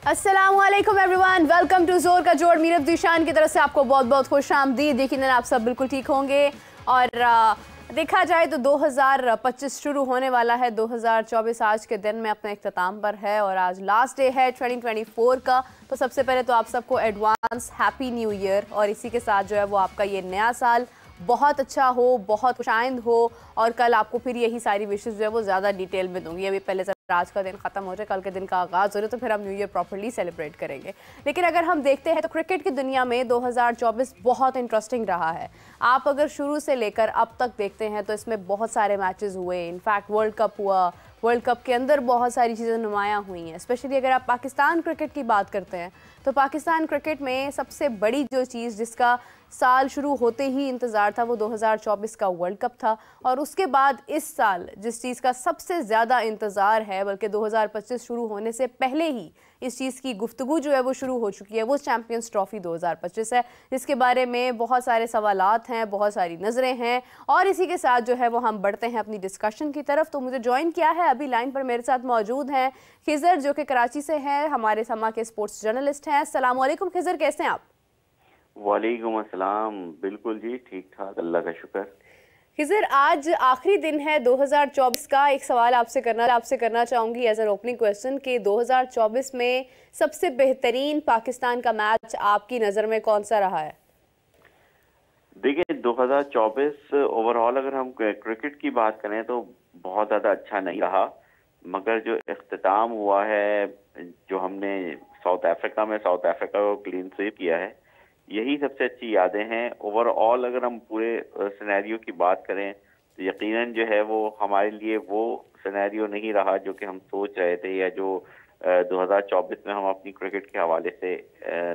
अस्सलामुअलैकुम everyone, welcome to जोर का जोड़। मीरब जीशान की तरफ से आपको बहुत बहुत खुश आमदीद। यकीनन आप सब बिल्कुल ठीक होंगे। और देखा जाए तो 2025 शुरू होने वाला है। 2024 आज के दिन में अपने इख्तिताम पर है और आज लास्ट डे है 2024 का। तो सबसे पहले तो आप सबको एडवांस हैप्पी न्यू ईयर, और इसी के साथ जो है वो आपका ये नया साल बहुत अच्छा हो, बहुत खुशाइंद हो। और कल आपको फिर यही सारी विशेष जो है वो ज़्यादा डिटेल में दूंगी। अभी पहले आज का दिन खत्म हो जाए, कल के दिन का आगाज़ हो रहा है, तो फिर हम न्यू ईयर प्रॉपर्ली सेलिब्रेट करेंगे। लेकिन अगर हम देखते हैं तो क्रिकेट की दुनिया में 2024 बहुत इंटरेस्टिंग रहा है। आप अगर शुरू से लेकर अब तक देखते हैं तो इसमें बहुत सारे मैचेस हुए। इनफैक्ट वर्ल्ड कप हुआ, वर्ल्ड कप के अंदर बहुत सारी चीज़ें नुमायाँ हुई हैं। स्पेशली अगर आप पाकिस्तान क्रिकेट की बात करते हैं तो पाकिस्तान क्रिकेट में सबसे बड़ी जो चीज़ जिसका साल शुरू होते ही इंतज़ार था वो 2024 का वर्ल्ड कप था। और उसके बाद इस साल जिस चीज़ का सबसे ज़्यादा इंतज़ार है, बल्कि 2025 शुरू होने से पहले ही इस चीज़ की गुफ्तगू जो है वो शुरू हो चुकी है, वो चैम्पियंस ट्रॉफी 2025 है, जिसके बारे में बहुत सारे सवालात हैं, बहुत सारी नज़रें हैं। और इसी के साथ जो है वो हम बढ़ते हैं अपनी डिस्कशन की तरफ। तो मुझे ज्वाइन किया है, अभी लाइन पर मेरे साथ मौजूद हैं खिज़र, जो कि कराची से हैं, हमारे समा के स्पोर्ट्स जर्नलिस्ट हैं। अस्सलाम वालेकुम खिज़र, कैसे हैं आप? वालेकुम अस्सलाम। बिल्कुल जी, ठीक ठाक, अल्लाह का शुक्र। खिज़र, आज आखिरी दिन है 2024 का। एक सवाल आपसे करना चाहूँगी एज एन ओपनिंग क्वेश्चन कि 2024 में सबसे बेहतरीन पाकिस्तान का मैच आपकी नज़र में कौन सा रहा है? देखिए, 2024 ओवरऑल अगर हम क्रिकेट की बात करें तो बहुत ज़्यादा अच्छा नहीं रहा, मगर जो इख्तिताम हुआ है, जो हमने साउथ अफ्रीका को क्लीन स्वीप किया है, यही सबसे अच्छी यादें हैं। ओवरऑल अगर हम पूरे सिनेरियो की बात करें तो यकीनन जो है वो हमारे लिए वो सिनेरियो नहीं रहा जो कि हम सोच रहे थे, या जो 2024 में हम अपनी क्रिकेट के हवाले से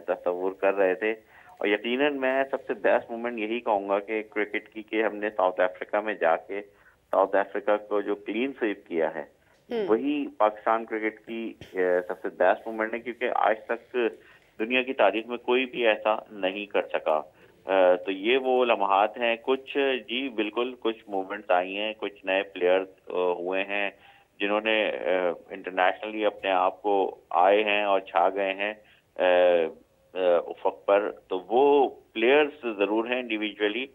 तस्वुर कर रहे थे। और यकीनन मैं सबसे बेस्ट मोमेंट यही कहूँगा कि क्रिकेट की कि हमने साउथ अफ्रीका में जाके साउथ अफ्रीका को जो क्लीन स्वीप किया है, वही पाकिस्तान क्रिकेट की सबसे बेस्ट मोमेंट है, क्योंकि आज तक दुनिया की तारीख में कोई भी ऐसा नहीं कर सका। तो ये वो लम्हात हैं। कुछ जी बिल्कुल, कुछ मूवमेंट्स आई हैं, कुछ नए प्लेयर्स हुए हैं जिन्होंने इंटरनेशनली अपने आप को आए हैं और छा गए हैं उफक पर। तो वो प्लेयर्स जरूर हैं इंडिविजुअली,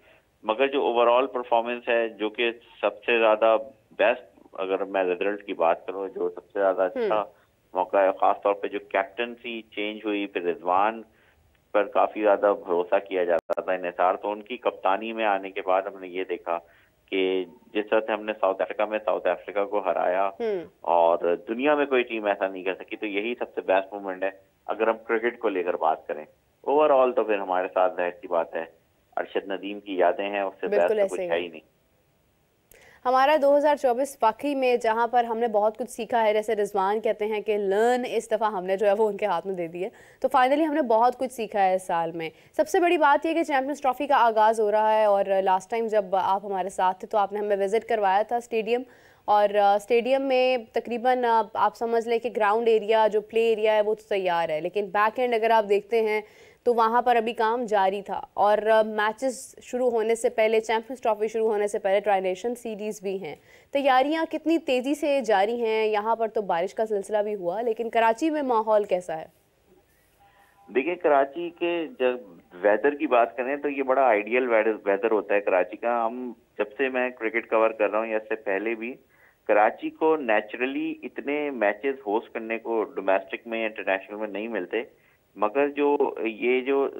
मगर जो ओवरऑल परफॉर्मेंस है, जो कि सबसे ज्यादा बेस्ट, अगर मैं रिजल्ट की बात करूं, जो सबसे ज्यादा अच्छा मौका है, खासतौर पे जो कैप्टनसी चेंज हुई, फिर रिजवान पर काफी ज्यादा भरोसा किया जाता था इन्हिसार, तो उनकी कप्तानी में आने के बाद हमने ये देखा कि जिस तरह से हमने साउथ अफ्रीका को हराया और दुनिया में कोई टीम ऐसा नहीं कर सकी, तो यही सबसे बेस्ट मोमेंट है अगर हम क्रिकेट को लेकर बात करें। ओवरऑल तो फिर हमारे साथ जाहिर सी बात है अरशद नदीम की यादें हैं, उससे बेस्ट तो कुछ है ही नहीं। हमारा 2024 वाकई में जहाँ पर हमने बहुत कुछ सीखा है, जैसे रिजवान कहते हैं कि लर्न इस दफ़ा हमने जो है वो उनके हाथ में दे दी है, तो फाइनली हमने बहुत कुछ सीखा है इस साल में। सबसे बड़ी बात यह कि चैम्पियंस ट्रॉफी का आगाज़ हो रहा है, और लास्ट टाइम जब आप हमारे साथ थे तो आपने हमें विज़िट करवाया था स्टेडियम, और स्टेडियम में तकरीबन आप समझ लें कि ग्राउंड एरिया, जो प्ले एरिया है वो तो तैयार है, लेकिन बैक एंड अगर आप देखते हैं तो वहाँ पर अभी काम जारी था। और मैचेस शुरू होने से पहले, चैम्पियंस ट्रॉफी शुरू होने से पहले ट्राई नेशन सीरीज़ भी हैं। तैयारियाँ कितनी तेज़ी से जारी हैं? यहाँ पर तो बारिश का सिलसिला भी हुआ, लेकिन कराची में माहौल कैसा है? देखिए, कराची के जब वेदर की बात करें तो ये बड़ा आइडियल वेदर होता है कराची का। हम जब से मैं क्रिकेट कवर कर रहा हूँ या इससे पहले भी, कराची को नेचुरली इतने मैचेस होस्ट करने को डोमेस्टिक में या इंटरनेशनल में नहीं मिलते, मगर जो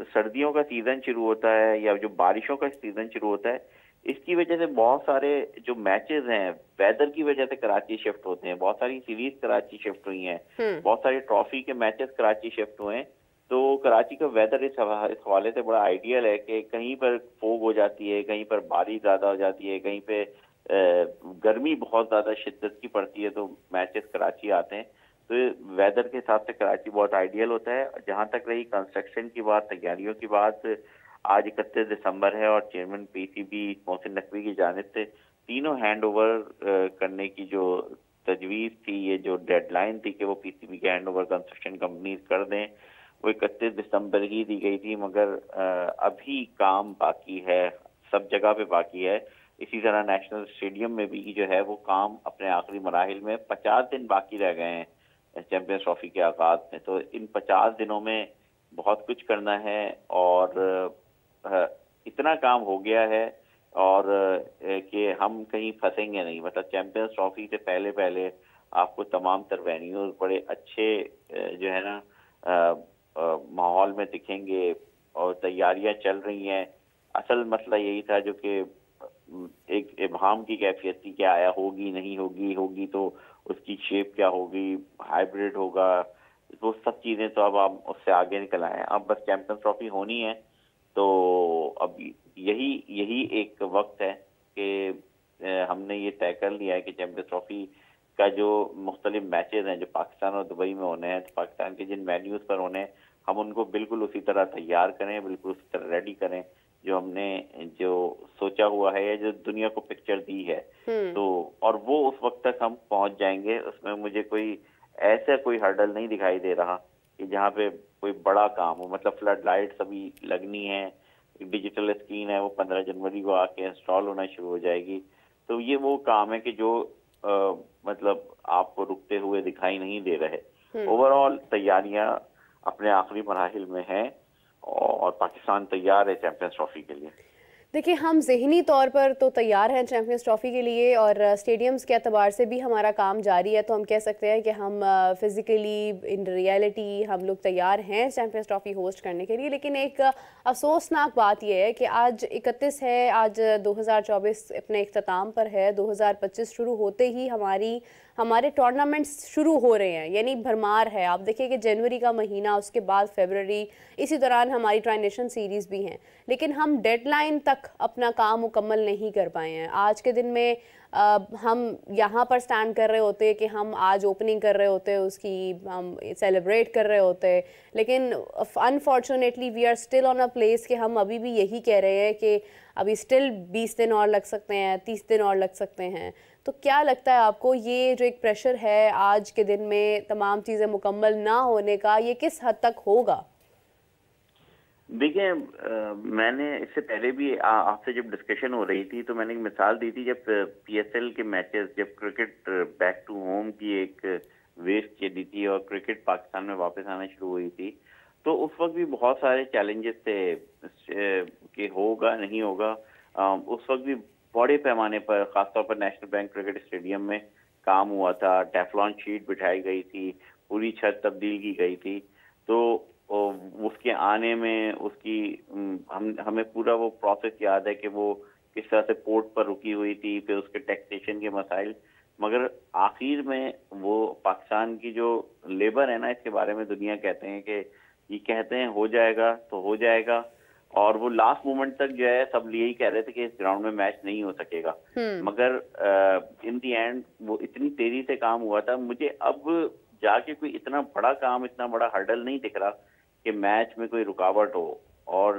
सर्दियों का सीजन शुरू होता है या जो बारिशों का सीजन शुरू होता है, इसकी वजह से बहुत सारे जो मैचेस हैं वेदर की वजह से कराची शिफ्ट होते हैं। बहुत सारी सीरीज कराची शिफ्ट हुई हैं, बहुत सारी ट्रॉफी के मैचेस कराची शिफ्ट हुए हैं। तो कराची का वेदर इस हवाले से बड़ा आइडियल है कि कहीं पर फोग हो जाती है, कहीं पर बारिश ज्यादा हो जाती है, कहीं पे गर्मी बहुत ज्यादा शिद्दत की पड़ती है, तो मैचेस कराची आते हैं। तो वेदर के हिसाब से कराची बहुत आइडियल होता है। जहां तक रही कंस्ट्रक्शन की बात, तैयारियों की बात, आज 31 दिसंबर है और चेयरमैन पीसीबी मोहसिन नकवी की जानिब से तीनों हैंड ओवर करने की जो तजवीज थी, ये जो डेडलाइन थी कि वो पीसीबी के हैंड ओवर कंस्ट्रक्शन कंपनीज कर दें, वो 31 दिसंबर ही दी गई थी, मगर अभी काम बाकी है, सब जगह पे बाकी है। इसी तरह नेशनल स्टेडियम में भी जो है वो काम अपने आखिरी मराहिल में 50 दिन बाकी रह गए हैं। चैंपियंस ट्रॉफी के आगाज में। तो इन 50 दिनों में बहुत कुछ करना है और इतना काम हो गया है और कि हम कहीं फंसेंगे नहीं। मतलब चैंपियंस ट्रॉफी से पहले पहले आपको तमाम तर वेन्यूज बड़े अच्छे जो है ना माहौल में दिखेंगे और तैयारियां चल रही हैं। असल मसला यही था जो कि एक इब्हाम की कैफियत थी, क्या आया होगी नहीं होगी, होगी तो उसकी शेप क्या होगी, हाइब्रिड होगा, वो सब चीजें तो अब आप उससे आगे निकल आए हैं। अब बस चैंपियंस ट्रॉफी होनी है। तो अब यही यही एक वक्त है कि हमने ये तय कर लिया है कि चैंपियंस ट्रॉफी का जो मुख्तलिफ मैचेस हैं जो पाकिस्तान और दुबई में होने हैं, तो पाकिस्तान के जिन वेन्यूज पर होने हैं हम उनको बिल्कुल उसी तरह तैयार करें, बिल्कुल उसी तरह रेडी करें जो हमने जो सोचा हुआ है या जो दुनिया को पिक्चर दी है। तो और वो उस वक्त तक हम पहुंच जाएंगे। उसमें मुझे कोई ऐसा कोई हर्डल नहीं दिखाई दे रहा कि जहाँ पे कोई बड़ा काम हो। मतलब फ्लड लाइट्स अभी लगनी है, डिजिटल स्क्रीन है वो 15 जनवरी को आके इंस्टॉल होना शुरू हो जाएगी। तो ये वो काम है कि जो मतलब आपको रुकते हुए दिखाई नहीं दे रहे। ओवरऑल तैयारियां अपने आखिरी मराहिल में हैं और पाकिस्तान तैयार है चैंपियंस ट्रॉफी के लिए। देखिए, हम ज़हनी तौर पर तो तैयार हैं चैंपियंस ट्रॉफ़ी के लिए और स्टेडियम्स के एतबार से भी हमारा काम जारी है। तो हम कह सकते हैं कि हम फिज़िकली इन रियलिटी हम लोग तैयार हैं चैंपियंस ट्रॉफ़ी होस्ट करने के लिए। लेकिन एक अफसोसनाक बात यह है कि आज 31 है, आज 2024 अपने इख्तिताम पर है। 2025 शुरू होते ही हमारे टूर्नामेंट्स शुरू हो रहे हैं, यानी भरमार है। आप देखिए कि जनवरी का महीना, उसके बाद फरवरी, इसी दौरान हमारी ट्राई नेशन सीरीज़ भी हैं। लेकिन हम डेडलाइन तक अपना काम मुकम्मल नहीं कर पाए हैं। आज के दिन में हम यहाँ पर स्टैंड कर रहे होते हैं कि हम आज ओपनिंग कर रहे होते हैं, उसकी हम सेलिब्रेट कर रहे होते हैं, लेकिन unfortunately we are still on a place कि हम अभी भी यही कह रहे हैं कि अभी स्टिल 20 दिन और लग सकते हैं, 30 दिन और लग सकते हैं। तो क्या लगता है आपको, ये जो एक प्रेशर है आज के दिन में तमाम चीज़ें मुकम्मल ना होने का, ये किस हद तक होगा? देखिए, मैंने इससे पहले भी आपसे जब डिस्कशन हो रही थी तो मैंने एक मिसाल दी थी जब पीएसएल के मैचेस, जब क्रिकेट बैक टू होम की एक वेव चली थी और क्रिकेट पाकिस्तान में वापस आना शुरू हुई थी, तो उस वक्त भी बहुत सारे चैलेंजेस थे कि होगा नहीं होगा। उस वक्त भी बड़े पैमाने पर, खासतौर पर नेशनल बैंक क्रिकेट स्टेडियम में काम हुआ था, टेफ्लॉन शीट बिठाई गई थी, पूरी छत तब्दील की गई थी। तो उसके आने में उसकी हमें पूरा वो प्रोसेस याद है कि वो किस तरह से पोर्ट पर रुकी हुई थी, फिर उसके टैक्सेशन के मसाइल। मगर आखिर में वो पाकिस्तान की जो लेबर है ना, इसके बारे में दुनिया कहते हैं कि ये कहते हैं हो जाएगा तो हो जाएगा, और वो लास्ट मोमेंट तक जो है सब यही कह रहे थे कि इस ग्राउंड में मैच नहीं हो सकेगा। मगर इन दी एंड वो इतनी तेजी से काम हुआ था। मुझे अब जाके कोई इतना बड़ा काम, इतना बड़ा हर्डल नहीं दिख रहा कि मैच में कोई रुकावट हो और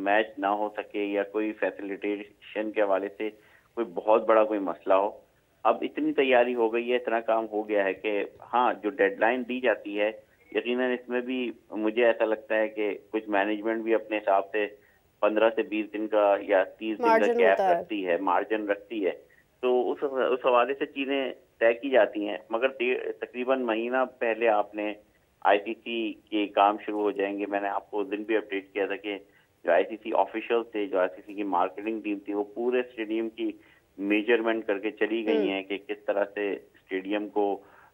मैच ना हो सके या कोई फैसिलिटेशन के हवाले से कोई बहुत बड़ा कोई मसला हो। अब इतनी तैयारी हो गई है, इतना काम हो गया है कि हाँ, जो डेडलाइन दी जाती है यकीनन इसमें भी मुझे ऐसा लगता है कि कुछ मैनेजमेंट भी अपने हिसाब से 15 से 20 दिन का या 30 दिन का गैप रखती है, मार्जिन रखती है। तो उस हवाले से चीजें तय की जाती हैं। मगर तकरीबन महीना पहले आपने आईसीसी के काम शुरू हो जाएंगे। मैंने आपको उस दिन भी अपडेट किया था कि जो आईसीसी ऑफिशियल थे, जो आईसीसी की मार्केटिंग टीम थी, वो पूरे स्टेडियम की मेजरमेंट करके चली गई हैं कि किस तरह से स्टेडियम को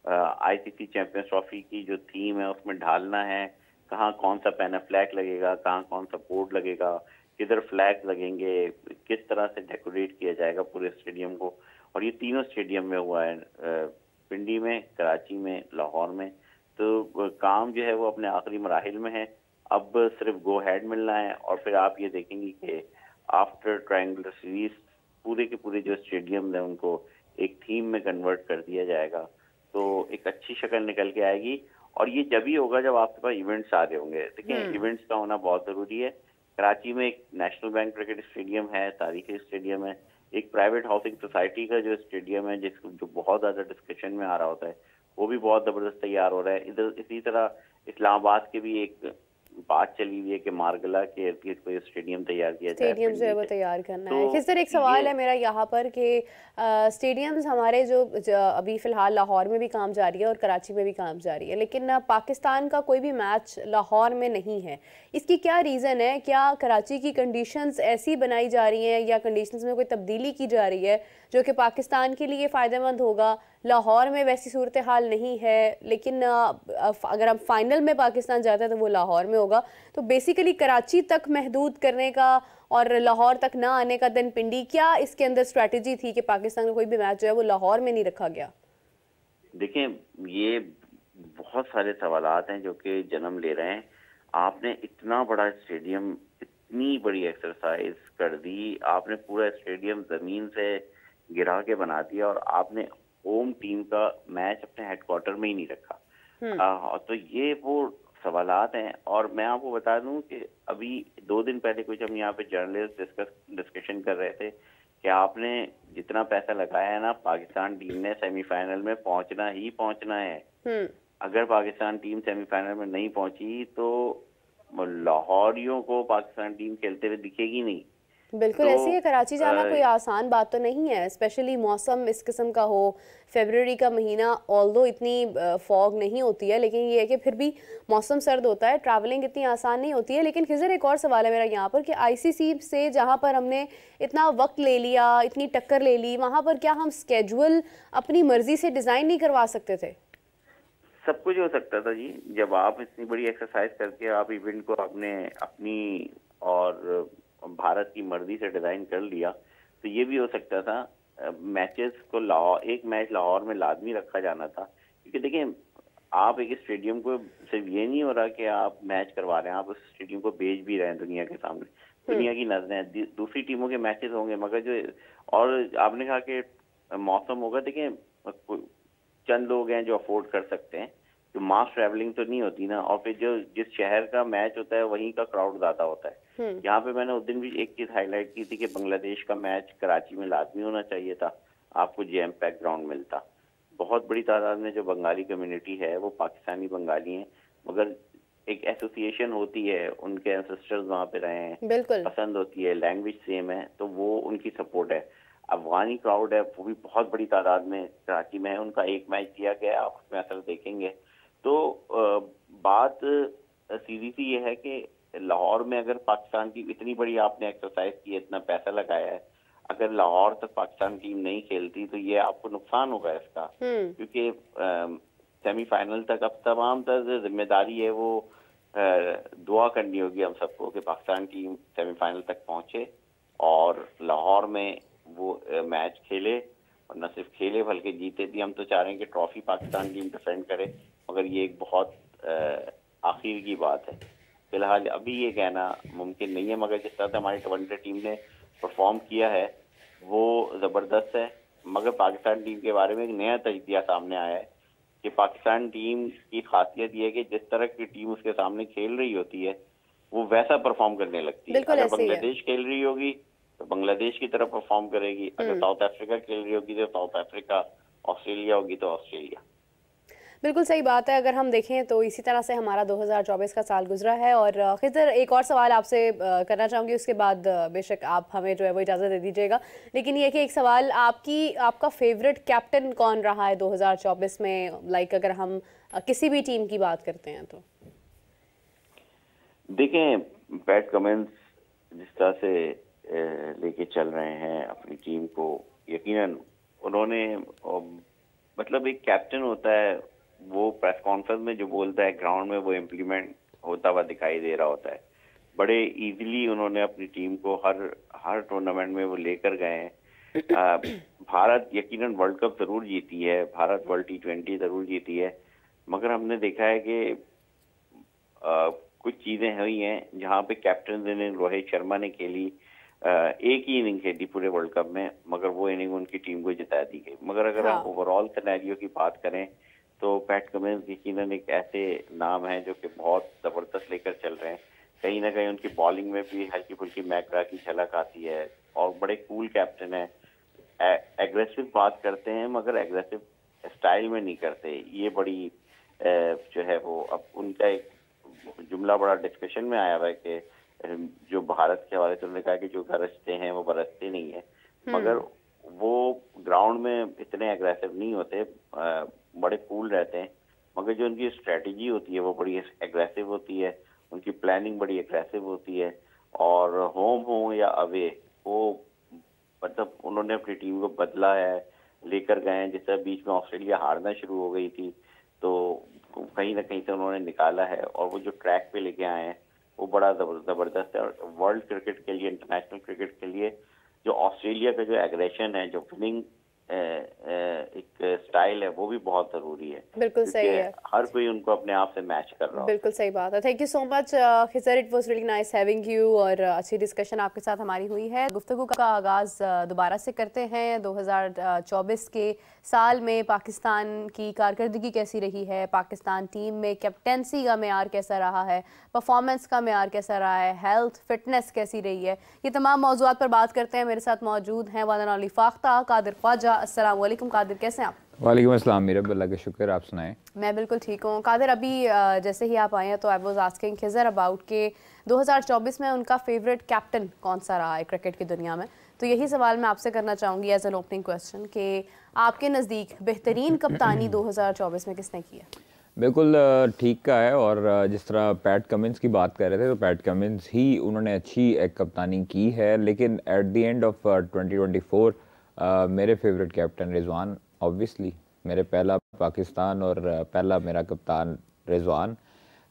आईसीसी चैंपियंस ट्रॉफी की जो थीम है उसमें ढालना है, कहाँ कौन सा पैना फ्लैग लगेगा, कहाँ कौन सा बोर्ड लगेगा, किधर फ्लैग लगेंगे, किस तरह से डेकोरेट किया जाएगा पूरे स्टेडियम को। और ये तीनों स्टेडियम में हुआ है, पिंडी में, कराची में, लाहौर में। तो काम जो है वो अपने आखिरी मराहिल में है। अब सिर्फ गो हेड मिलना है और फिर आप ये देखेंगे कि आफ्टर ट्रायंगुलर सीरीज पूरे के पूरे जो स्टेडियम है उनको एक थीम में कन्वर्ट कर दिया जाएगा। तो एक अच्छी शक्ल निकल के आएगी और ये जब ही होगा जब आपके पास इवेंट्स आ रहे होंगे। देखिए, इवेंट्स का होना बहुत जरूरी है। कराची में एक नेशनल बैंक क्रिकेट स्टेडियम है, तारीखी स्टेडियम है। एक प्राइवेट हाउसिंग सोसाइटी का जो स्टेडियम है जो बहुत ज्यादा डिस्कशन में आ रहा होता है, वो भी बहुत जबरदस्त तैयार हो रहा है। इधर इसी तरह इस्लामाबाद के भी एक बात चली हुई है कि मारगला के इर्द गिर्द कोई स्टेडियम तैयार किया जाए, स्टेडियम जो है वो तैयार करना तो है। खिज़र, एक सवाल है मेरा यहाँ पर कि स्टेडियम्स हमारे अभी फ़िलहाल लाहौर में भी काम जारी है और कराची में भी काम जारी है, लेकिन पाकिस्तान का कोई भी मैच लाहौर में नहीं है। इसकी क्या रीज़न है? क्या कराची की कंडीशंस ऐसी बनाई जा रही हैं या कंडीशंस में कोई तब्दीली की जा रही है जो कि पाकिस्तान के लिए फ़ायदेमंद होगा? लाहौर में वैसी सूरत हाल नहीं है, लेकिन अगर हम फाइनल में पाकिस्तान जाता है तो वो लाहौर में होगा। तो बेसिकली कराची तक महदूद करने का और लाहौर तक ना आने का दिन पिंडी, क्या इसके अंदर स्ट्रैटेजी थी कि पाकिस्तान का कोई भी मैच जो है वो लाहौर में नहीं रखा गया? देखिए, ये बहुत सारे सवालात हैं जो कि जन्म ले रहे हैं। आपने इतना बड़ा स्टेडियम, इतनी बड़ी एक्सरसाइज कर दी, आपने पूरा स्टेडियम जमीन से गिरा के बना दिया और आपने होम टीम का मैच अपने हेडक्वार्टर में ही नहीं रखा। तो ये वो सवालात हैं। और मैं आपको बता दूं कि अभी 2 दिन पहले कुछ हम यहाँ पे जर्नलिस्ट डिस्कशन कर रहे थे कि आपने जितना पैसा लगाया है ना, पाकिस्तान टीम ने सेमीफाइनल में पहुंचना ही पहुंचना है। अगर पाकिस्तान टीम सेमीफाइनल में नहीं पहुंची तो लाहौरियों को पाकिस्तान टीम खेलते हुए दिखेगी नहीं। बिल्कुल तो ऐसे ही कराची जाना कोई आसान बात तो नहीं है, स्पेशली मौसम इस किस्म का हो। फरवरी का महीना ऑल्दो इतनी फॉग नहीं होती है, लेकिन ये है कि फिर भी मौसम सर्द होता है, ट्रैवलिंग इतनी आसान नहीं होती है। लेकिन खिज़र, एक और सवाल है मेरा यहाँ पर कि आईसीसी से जहाँ पर हमने इतना वक्त ले लिया, इतनी टक्कर ले ली, वहाँ पर क्या हम स्केड्यूल अपनी मर्जी से डिज़ाइन नहीं करवा सकते थे? सब कुछ हो सकता था जी। जब आप इतनी बड़ी एक्सरसाइज करके आप इवेंट को आपने अपनी और भारत की मर्जी से डिजाइन कर लिया, तो ये भी हो सकता था मैचेस को लाहौर, एक मैच लाहौर में लाजमी रखा जाना था। क्योंकि देखिए, आप एक स्टेडियम को सिर्फ ये नहीं हो रहा कि आप मैच करवा रहे हैं, आप उस स्टेडियम को बेच भी रहे हैं दुनिया के सामने, दुनिया की नजरें, दूसरी टीमों के मैचेस होंगे। मगर जो, और आपने कहा कि मौसम होगा, देखिए चंद लोग हैं जो अफोर्ड कर सकते हैं, जो मास ट्रैवलिंग तो नहीं होती ना। और फिर जो जिस शहर का मैच होता है वहीं का क्राउड ज्यादा होता है। यहाँ पे मैंने उस दिन भी एक चीज हाईलाइट की थी कि बांग्लादेश का मैच कराची में लाजमी होना चाहिए था, आपको जैम पैक ग्राउंड मिलता। बहुत बड़ी तादाद में जो बंगाली कम्युनिटी है वो पाकिस्तानी बंगाली हैं, मगर एक एसोसिएशन होती है, उनके एंसेस्टर्स वहाँ पे रहे हैं, पसंद होती है, लैंग्वेज सेम है, तो वो उनकी सपोर्ट है। अफगानी क्राउड है, वो भी बहुत बड़ी तादाद में कराची में है, उनका एक मैच दिया गया, आप उसमें असर देखेंगे। तो बात सीधी सी ये है कि लाहौर में अगर पाकिस्तान की इतनी बड़ी आपने एक्सरसाइज की है, इतना पैसा लगाया है, अगर लाहौर तक पाकिस्तान टीम नहीं खेलती तो ये आपको नुकसान होगा इसका। क्योंकि सेमीफाइनल तक अब तमाम तर जिम्मेदारी है वो दुआ करनी होगी हम सबको कि पाकिस्तान टीम सेमीफाइनल तक पहुंचे और लाहौर में वो मैच खेले, और न सिर्फ खेले बल्कि जीते भी। हम तो चाह रहे हैं कि ट्रॉफी पाकिस्तान टीम डिफेंड करे, मगर ये एक बहुत आखिर की बात है। फिलहाल अभी ये कहना मुमकिन नहीं है, मगर जिस तरह से हमारी ट्वेंटी टीम ने परफॉर्म किया है वो ज़बरदस्त है। मगर पाकिस्तान टीम के बारे में एक नया तजदिया सामने आया है कि पाकिस्तान टीम की खासियत ये है कि जिस तरह की टीम उसके सामने खेल रही होती है वो वैसा परफॉर्म करने लगती है। अगर बांग्लादेश खेल रही होगी तो बांग्लादेश की तरह परफॉर्म करेगी, अगर साउथ अफ्रीका खेल रही होगी तो साउथ अफ्रीका, ऑस्ट्रेलिया होगी तो ऑस्ट्रेलिया। बिल्कुल सही बात है। अगर हम देखें तो इसी तरह से हमारा 2024 का साल गुजरा है। और खिज़र, एक और सवाल आपसे करना चाहूँगी, उसके बाद बेशक आप हमें जो है वो इजाज़त दे दीजिएगा। लेकिन ये कि एक सवाल, आपका फेवरेट कैप्टन कौन रहा है 2024 में? लाइक अगर हम किसी भी टीम की बात करते हैं तो देखें, पैट कमिंस जिस तरह से लेके चल रहे हैं अपनी टीम को, यकीनन उन्होंने, मतलब एक कैप्टन होता है वो प्रेस कॉन्फ्रेंस में जो बोलता है ग्राउंड में वो इम्प्लीमेंट होता हुआ दिखाई दे रहा होता है। बड़े इजीली उन्होंने अपनी टीम को हर टूर्नामेंट में वो लेकर गए हैं। भारत यकीनन वर्ल्ड कप जरूर जीती है, भारत वर्ल्ड T20 जरूर जीती है, मगर हमने देखा है कि कुछ चीजें हुई हैं जहां पे कैप्टन इनिंग रोहित शर्मा ने खेली, एक ही इनिंग खेली पूरे वर्ल्ड कप में, मगर वो इनिंग उनकी टीम को जिता दी गई। मगर अगर हम ओवरऑल सिनेरियो की बात करें तो पैट कमिंस यकीनन एक ऐसे नाम है जो कि बहुत जबरदस्त लेकर चल रहे हैं। कहीं ना कहीं उनकी बॉलिंग में भी हल्की फुल्की मैकरा की झलक आती है और बड़े कूल कैप्टन है। एग्रेसिव बात करते हैं मगर एग्रेसिव स्टाइल में नहीं करते। ये बड़ी जो है वो अब उनका एक जुमला बड़ा डिस्कशन में आया हुआ है कि जो भारत के हवाले से उन्होंने कहा कि जो गरजते हैं वो बरसते नहीं है, मगर वो ग्राउंड में इतने एग्रेसिव नहीं होते, बड़े कूल रहते हैं, मगर जो उनकी स्ट्रेटजी होती है वो बड़ी एग्रेसिव होती है, उनकी प्लानिंग बड़ी एग्रेसिव होती है। और होम हो या अवे, वो मतलब उन्होंने अपनी टीम को बदला है, लेकर गए हैं। जिस तरह बीच में ऑस्ट्रेलिया हारना शुरू हो गई थी तो कहीं ना कहीं से उन्होंने निकाला है, और वो जो ट्रैक पे लेके आए हैं वो बड़ा जबरदस्त है। और वर्ल्ड क्रिकेट के लिए, इंटरनेशनल क्रिकेट के लिए जो ऑस्ट्रेलिया का जो एग्रेशन है, जो विनिंग एक स्टाइल है, वो भी बहुत जरूरी है। बिल्कुल सही है, हर कोई उनको अपने आप से मैच कर रहा है। बिल्कुल सही बात है। Thank you so much Khizar, it was really nice having you, और अच्छी डिस्कशन आपके साथ हमारी हुई है। गुफ्तगू का आगाज दोबारा से करते हैं। 2024 के साल में पाकिस्तान की कारकर्दगी कैसी रही है, पाकिस्तान टीम में कैप्टेंसी का मेयार कैसा रहा है, परफॉर्मेंस का मेयार कैसा रहा है, हेल्थ फिटनेस कैसी रही है, ये तमाम मौजूद पर बात करते हैं। मेरे साथ मौजूद हैं one and only Fakhta Qadir Khwaja. अस्सलाम वालेकुम कादिर, कैसे हैं आप? वालेकुम अस्सलाम मीरा, अल्लाह का शुक्र, आप सुनाएं। मैं बिल्कुल ठीक हूँ कादिर। अभी जैसे ही आप आए हैं तो I was asking Khizar about के 2024 में उनका फेवरेट कैप्टन कौन सा रहा है क्रिकेट की दुनिया में। तो यही सवाल मैं आपसे करना चाहूँगी एज एन ओपनिंग क्वेश्चन कि आपके नज़दीक बेहतरीन कप्तानी 2024 में किसने की है? बिल्कुल ठीक का है। और जिस तरह पैट कमिंस की बात कर रहे थे, तो पैट कमिंस ही उन्होंने अच्छी एक कप्तानी की है। लेकिन एट द एंड ऑफ 2024 मेरे फेवरेट कैप्टन रिजवान, ऑब्वियसली मेरे पहला पाकिस्तान और पहला मेरा कप्तान रिजवान,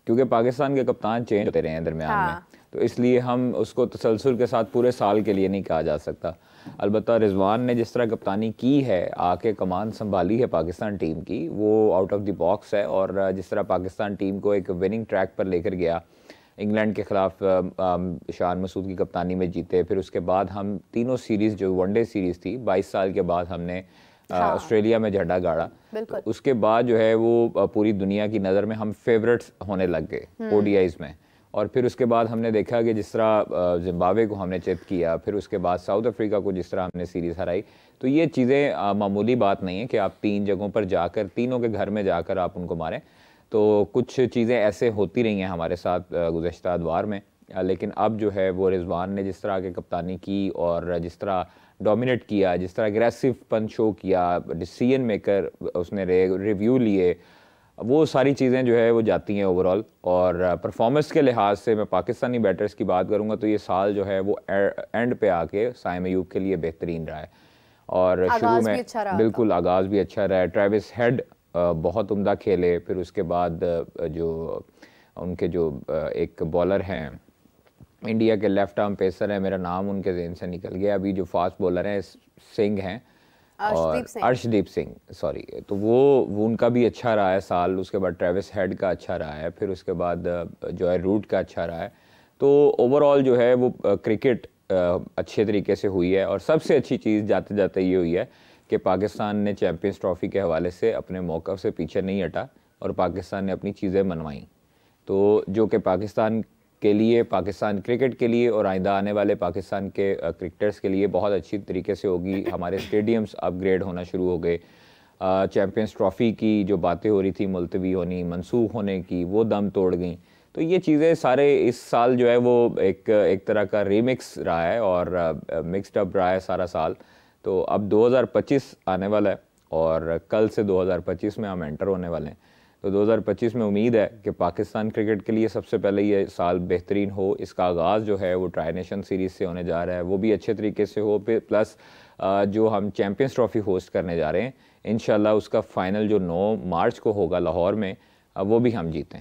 क्योंकि पाकिस्तान के कप्तान चेंज होते रहे हैं दरमियान में, तो इसलिए हम उसको तसलसल के साथ पूरे साल के लिए नहीं कहा जा सकता। अलबत्ता रिजवान ने जिस तरह कप्तानी की है, आके कमान संभाली है पाकिस्तान टीम की, वो आउट ऑफ द बॉक्स है। और जिस तरह पाकिस्तान टीम को एक विनिंग ट्रैक पर लेकर गया, इंग्लैंड के ख़िलाफ़ शान मसूद की कप्तानी में जीते, फिर उसके बाद हम तीनों सीरीज़ जो वनडे सीरीज़ थी 22 साल के बाद हमने ऑस्ट्रेलिया में झंडा गाड़ा, तो उसके बाद जो है वो पूरी दुनिया की नज़र में हम फेवरेट्स होने लग गए ओडीआईज़ में। और फिर उसके बाद हमने देखा कि जिस तरह जिम्बाब्वे को हमने चित किया, फिर उसके बाद साउथ अफ्रीका को जिस तरह हमने सीरीज़ हराई, तो ये चीज़ें मामूली बात नहीं है कि आप 3 जगहों पर जाकर, तीनों के घर में जाकर आप उनको मारें। तो कुछ चीज़ें ऐसे होती रही हैं हमारे साथ गुज़श्ता अदवार में। लेकिन अब जो है वो रिजवान ने जिस तरह की कप्तानी की और जिस तरह डोमिनेट किया, जिस तरह एग्रेसिव पन शो किया, डिसीजन मेकर उसने रिव्यू लिए, वो सारी चीज़ें जो है वो जाती हैं ओवरऑल। और परफॉर्मेंस के लिहाज से मैं पाकिस्तानी बैटर्स की बात करूँगा तो ये साल जो है वो एंड पे आके साइम अयूब के लिए बेहतरीन रहा है। और शुरू में बिल्कुल आगाज़ भी अच्छा रहा है। ट्रेविस हेड बहुत उम्दा खेले, फिर उसके बाद जो उनके जो एक बॉलर हैं इंडिया के, लेफ्ट आर्म पेसर है, मेरा नाम उनके ज़हन से निकल गया अभी, जो फास्ट बॉलर हैं सिंह हैं, और अर्शदीप सिंह, सॉरी, तो वो उनका भी अच्छा रहा है साल। उसके बाद ट्रेविस हेड का अच्छा रहा है, फिर उसके बाद जो है रूट का अच्छा रहा है। तो ओवरऑल जो है वो क्रिकेट अच्छे तरीके से हुई है। और सबसे अच्छी चीज़ जाते जाते ये हुई है कि पाकिस्तान ने चैम्पियंस ट्रॉफ़ी के हवाले से अपने मौक़िफ़ से पीछे नहीं हटा और पाकिस्तान ने अपनी चीज़ें मनवाई, तो जो कि पाकिस्तान के लिए, पाकिस्तान क्रिकेट के लिए और आइंदा आने वाले पाकिस्तान के क्रिकेटर्स के लिए बहुत अच्छी तरीके से होगी। हमारे स्टेडियम्स अपग्रेड होना शुरू हो गए, चैम्पियंस ट्रॉफ़ी की जो बातें हो रही थी मुलतवी होनी, मनसूख होने की, वो दम तोड़ गई। तो ये चीज़ें सारे इस साल जो है वो एक तरह का रीमिक्स रहा है और मिक्सड अप रहा है सारा साल। तो अब 2025 आने वाला है और कल से 2025 में हम एंटर होने वाले हैं। तो 2025 में उम्मीद है कि पाकिस्तान क्रिकेट के लिए सबसे पहले ये साल बेहतरीन हो। इसका आगाज़ जो है वो ट्राई नेशन सीरीज़ से होने जा रहा है, वो भी अच्छे तरीके से हो। प्लस जो हम चैम्पियंस ट्रॉफ़ी होस्ट करने जा रहे हैं, इंशाल्लाह उसका फ़ाइनल जो 9 मार्च को होगा लाहौर में, वो भी हम जीतें।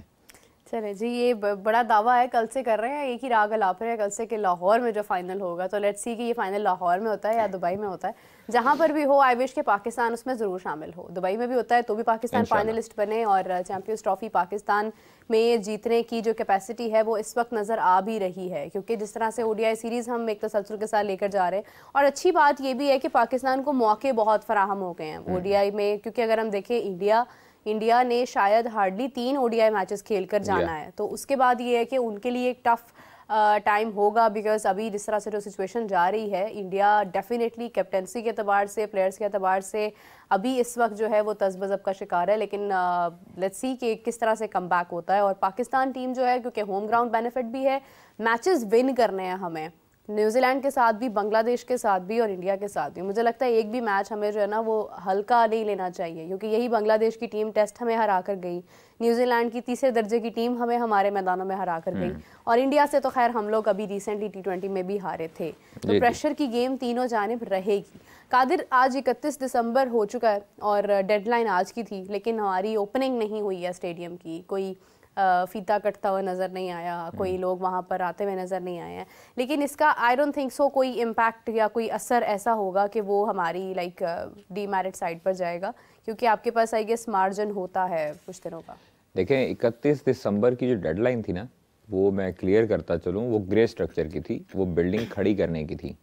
चले जी, ये बड़ा दावा है, कल से कर रहे हैं, एक ही राग अलाप रहे हैं कल से कि लाहौर में जो फाइनल होगा। तो लेट्स सी कि ये फाइनल लाहौर में होता है या दुबई में होता है, जहां पर भी हो आई विश के पाकिस्तान उसमें ज़रूर शामिल हो। दुबई में भी होता है तो भी पाकिस्तान फाइनलिस्ट बने और चैम्पियंस ट्रॉफी पाकिस्तान में जीतने की जो कैपेसिटी है वो इस वक्त नज़र आ भी रही है, क्योंकि जिस तरह से ओडीआई सीरीज़ हम एक तसलसल के साथ लेकर जा रहे हैं। और अच्छी बात ये भी है कि पाकिस्तान को मौके बहुत फराहम हो गए हैं ओडीआई में, क्योंकि अगर हम देखें इंडिया ने शायद हार्डली 3 ओडीआई मैचेस खेलकर जाना है, तो उसके बाद ये है कि उनके लिए एक टफ टाइम होगा, बिकॉज अभी जिस तरह से जो सिचुएशन जा रही है, इंडिया डेफिनेटली कैप्टेंसी के अतबार से, प्लेयर्स के अतबार से अभी इस वक्त जो है वो तज़बज़ब का शिकार है। लेकिन लेट्स सी कि किस तरह से कम बैक होता है। और पाकिस्तान टीम जो है, क्योंकि होम ग्राउंड बेनिफिट भी है, मैचेस विन करने हैं हमें, न्यूजीलैंड के साथ भी, बांग्लादेश के साथ भी और इंडिया के साथ भी। मुझे लगता है एक भी मैच हमें जो है ना वो हल्का नहीं लेना चाहिए, क्योंकि यही बांग्लादेश की टीम टेस्ट हमें हरा कर गई, न्यूजीलैंड की तीसरे दर्जे की टीम हमें हमारे मैदानों में हरा कर गई, और इंडिया से तो खैर हम लोग अभी रिसेंटली T20 में भी हारे थे। तो प्रेशर की गेम तीनों जानिब रहेगी। कादिर, आज 31 दिसंबर हो चुका है और डेडलाइन आज की थी, लेकिन हमारी ओपनिंग नहीं हुई है स्टेडियम की। कोई फीता कटता हुआ नज़र नहीं आया, कोई लोग वहाँ पर आते हुए नज़र नहीं आए हैं। लेकिन इसका आई डोंट थिंक सो कोई इम्पैक्ट या कोई असर ऐसा होगा कि वो हमारी लाइक डीमेरिट साइड पर जाएगा, क्योंकि आपके पास आई गेस मार्जिन होता है कुछ दिनों का। देखें, 31 दिसंबर की जो डेडलाइन थी ना, वो मैं क्लियर करता चलूँ, वो ग्रे स्ट्रक्चर की थी, वो बिल्डिंग खड़ी करने की थी,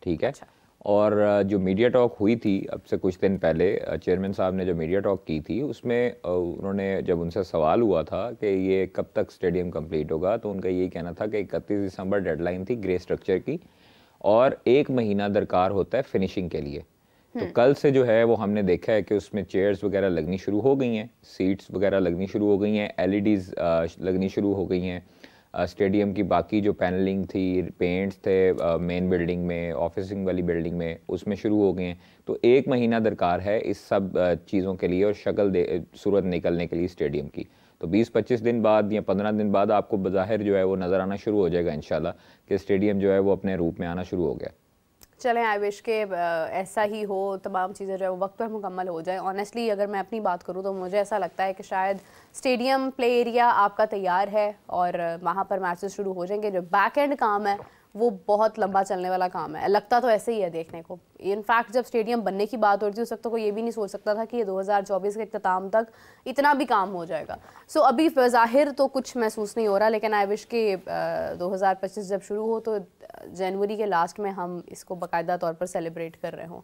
ठीक है। अच्छा। और जो मीडिया टॉक हुई थी अब से कुछ दिन पहले, चेयरमैन साहब ने जो मीडिया टॉक की थी, उसमें उन्होंने जब उनसे सवाल हुआ था कि ये कब तक स्टेडियम कंप्लीट होगा, तो उनका ये कहना था कि 31 दिसंबर डेडलाइन थी ग्रे स्ट्रक्चर की, और 1 महीना दरकार होता है फिनिशिंग के लिए। तो कल से जो है वो हमने देखा है कि उसमें चेयर्स वगैरह लगनी शुरू हो गई हैं, सीट्स वगैरह लगनी शुरू हो गई हैं, एलईडीज़ लगनी शुरू हो गई हैं, स्टेडियम की बाकी जो पैनलिंग थी, पेंट्स थे मेन बिल्डिंग में, ऑफिसिंग वाली बिल्डिंग में, उसमें शुरू हो गए हैं। तो 1 महीना दरकार है इस सब चीज़ों के लिए और शक्ल सूरत निकलने के लिए स्टेडियम की। तो 20-25 दिन बाद या 15 दिन बाद आपको बज़ाहिर जो है वो नज़र आना शुरू हो जाएगा इंशाल्लाह कि स्टेडियम जो है वो अपने रूप में आना शुरू हो गया। चलें, आई विश के ऐसा ही हो, तमाम चीज़ें जो है वो वक्त पर मुकम्मल हो जाए। ऑनेस्टली अगर मैं अपनी बात करूँ तो मुझे ऐसा लगता है कि शायद स्टेडियम, प्ले एरिया आपका तैयार है और वहाँ पर मैचेस शुरू हो जाएंगे। जो बैक एंड काम है वो बहुत लंबा चलने वाला काम है, लगता तो ऐसे ही है देखने को। इनफैक्ट जब स्टेडियम बनने की बात हो रही थी, उस वक्त तो कोई ये भी नहीं सोच सकता था कि ये 2024 के इख्तिताम तक इतना भी काम हो जाएगा। सो अभी ज़ाहिर तो कुछ महसूस नहीं हो रहा, लेकिन आई विश के 2025 जब शुरू हो तो जनवरी के लास्ट में हम इसको बाकायदा तौर पर सेलिब्रेट कर रहे हों।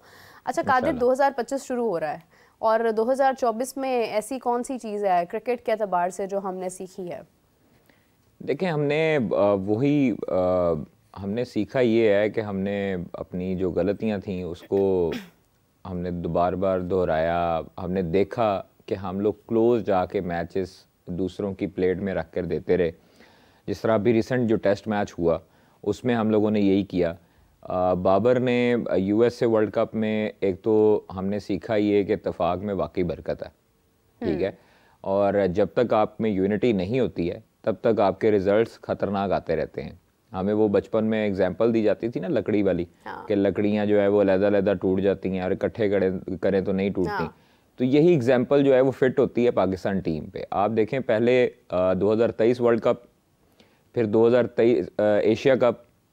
अच्छा कादिर, 2025 शुरू हो रहा है और 2024 में ऐसी कौन सी चीज़ है क्रिकेट के एतबार से जो हमने सीखी है? देखें, हमने सीखा ये है कि हमने अपनी जो गलतियां थी उसको हमने बार बार दोहराया। हमने देखा कि हम लोग क्लोज जाके मैचेस दूसरों की प्लेट में रख कर देते रहे। जिस तरह अभी रिसेंट जो टेस्ट मैच हुआ उसमें हम लोगों ने यही किया। बाबर ने यूएस से वर्ल्ड कप में, एक तो हमने सीखा ये कि इत्तेफाक में वाकई बरकत है, ठीक है। और जब तक आप में यूनिटी नहीं होती है तब तक आपके रिजल्ट्स खतरनाक आते रहते हैं। हमें वो बचपन में एग्जांपल दी जाती थी ना लकड़ी वाली, कि लकड़ियाँ जो है वो अलग-अलग टूट जाती हैं और इकट्ठे करें तो नहीं टूटती। तो यही एग्जांपल जो है वो फिट होती है पाकिस्तान टीम पे। आप देखें, पहले 2023 वर्ल्ड कप, फिर 2023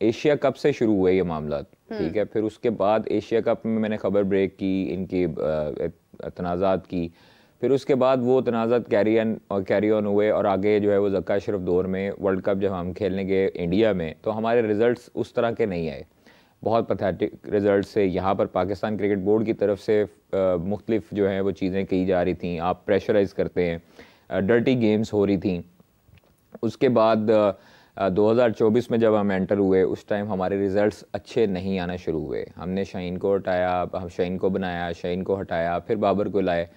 एशिया कप से शुरू हुए ये मामला, ठीक है। फिर उसके बाद एशिया कप में मैंने खबर ब्रेक की, इनकी तनाज़ात की, फिर उसके बाद वो तनाज़ात कैरी ऑन हुए और आगे जो है वो ज़क्का अशरफ दौर में वर्ल्ड कप जब हम खेलने गए इंडिया में, तो हमारे रिज़ल्ट्स उस तरह के नहीं आए, बहुत पैथेटिक रिज़ल्ट से। यहाँ पर पाकिस्तान क्रिकेट बोर्ड की तरफ से मुख्तलिफ जो है वो चीज़ें की जा रही थी, आप प्रेशराइज करते हैं, डर्टी गेम्स हो रही थी। उसके बाद 2024 में जब हम एंटर हुए उस टाइम हमारे रिज़ल्ट्स अच्छे नहीं आना शुरू हुए। हमने शाहीन को हटाया, शाहीन को बनाया, शाहीन को हटाया, फिर बाबर को लाए,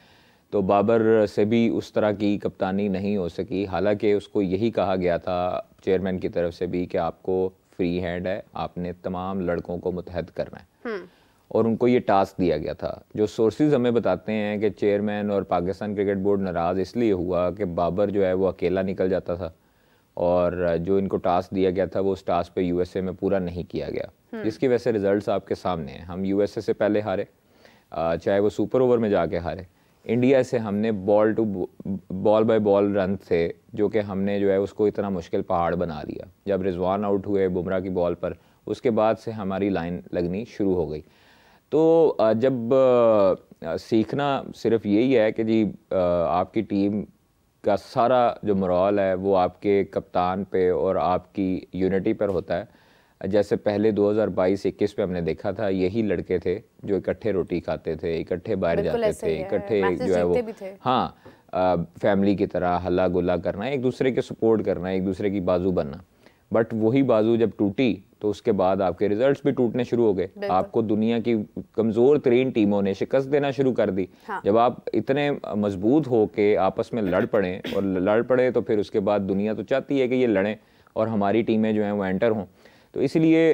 तो बाबर से भी उस तरह की कप्तानी नहीं हो सकी। हालांकि उसको यही कहा गया था चेयरमैन की तरफ से भी कि आपको फ्री हैंड है, आपने तमाम लड़कों को मुतहद करना है, और उनको ये टास्क दिया गया था। जो सोर्सेज हमें बताते हैं कि चेयरमैन और पाकिस्तान क्रिकेट बोर्ड नाराज़ इसलिए हुआ कि बाबर जो है वो अकेला निकल जाता था और जो इनको टास्क दिया गया था वो उस टास्क पे यूएसए में पूरा नहीं किया गया, जिसकी वजह से रिजल्ट्स आपके सामने हैं। हम यूएसए से पहले हारे, चाहे वो सुपर ओवर में जाके हारे। इंडिया से हमने बॉल बाय बॉल रन थे, जो कि हमने जो है उसको इतना मुश्किल पहाड़ बना लिया। जब रिजवान आउट हुए बुमराह की बॉल पर, उसके बाद से हमारी लाइन लगनी शुरू हो गई। तो जब सीखना सिर्फ यही है कि जी आपकी टीम का सारा जो मोरल है वो आपके कप्तान पे और आपकी यूनिटी पर होता है। जैसे पहले 2022-21 में हमने देखा था, यही लड़के थे जो इकट्ठे रोटी खाते थे, इकट्ठे बाहर जाते थे, इकट्ठे जो है वो फैमिली की तरह हल्ला गुल्ला करना, एक दूसरे के सपोर्ट करना, एक दूसरे की बाजू बनना। बट वही बाजू जब टूटी तो उसके बाद आपके रिजल्ट्स भी टूटने शुरू हो गए। आपको दुनिया की कमजोर तरीन टीमों ने शिकस्त देना शुरू कर दी। हाँ। जब आप इतने मजबूत हो के आपस में लड़ पड़े तो फिर उसके बाद दुनिया तो चाहती है कि ये लड़ें और हमारी टीमें जो हैं वो एंटर हों। तो इसलिए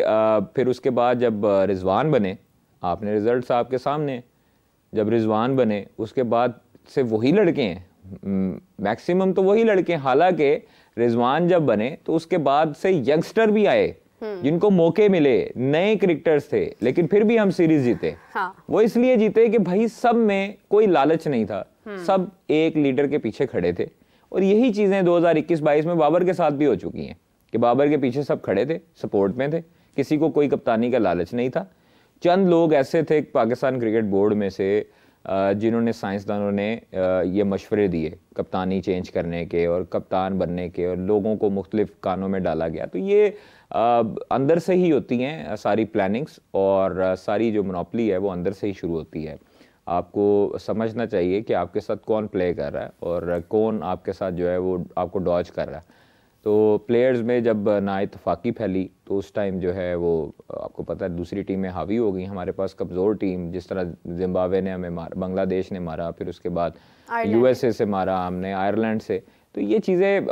फिर उसके बाद जब रिजवान बने, आपने रिजल्ट्स आपके सामने, जब रिजवान बने उसके बाद से वही लड़के हैं, मैक्सिमम तो वही लड़के हैं। हालांकि रिजवान जब बने तो उसके बाद से यंगस्टर भी आए जिनको मौके मिले, नए क्रिकेटर्स थे, लेकिन फिर भी हम सीरीज जीते। हाँ। वो इसलिए जीते कि भाई सब में कोई लालच नहीं था, सब एक लीडर के पीछे खड़े थे। और यही चीजें 2021-22 में बाबर के साथ भी हो चुकी हैं कि बाबर के पीछे सब खड़े थे, सपोर्ट में थे, किसी को कोई कप्तानी का लालच नहीं था। चंद लोग ऐसे थे पाकिस्तान क्रिकेट बोर्ड में से जिन्होंने, साइंसदानों ने ये मशवरे दिए कप्तानी चेंज करने के और कप्तान बनने के, और लोगों को मुख्तलिफ कानों में डाला गया। तो ये अंदर से ही होती हैं सारी प्लानिंग्स, और सारी जो मोनोपली है वो अंदर से ही शुरू होती है। आपको समझना चाहिए कि आपके साथ कौन प्ले कर रहा है और कौन आपके साथ जो है वो आपको डॉज कर रहा है। तो प्लेयर्स में जब नाइतफाकी फैली तो उस टाइम जो है वो आपको पता है दूसरी टीमें हावी हो गई। हमारे पास कमज़ोर टीम, जिस तरह जिम्बाब्वे ने हमें मारा, बांग्लादेश ने मारा, फिर उसके बाद यूएसए से मारा हमने, आयरलैंड से। तो ये चीज़ें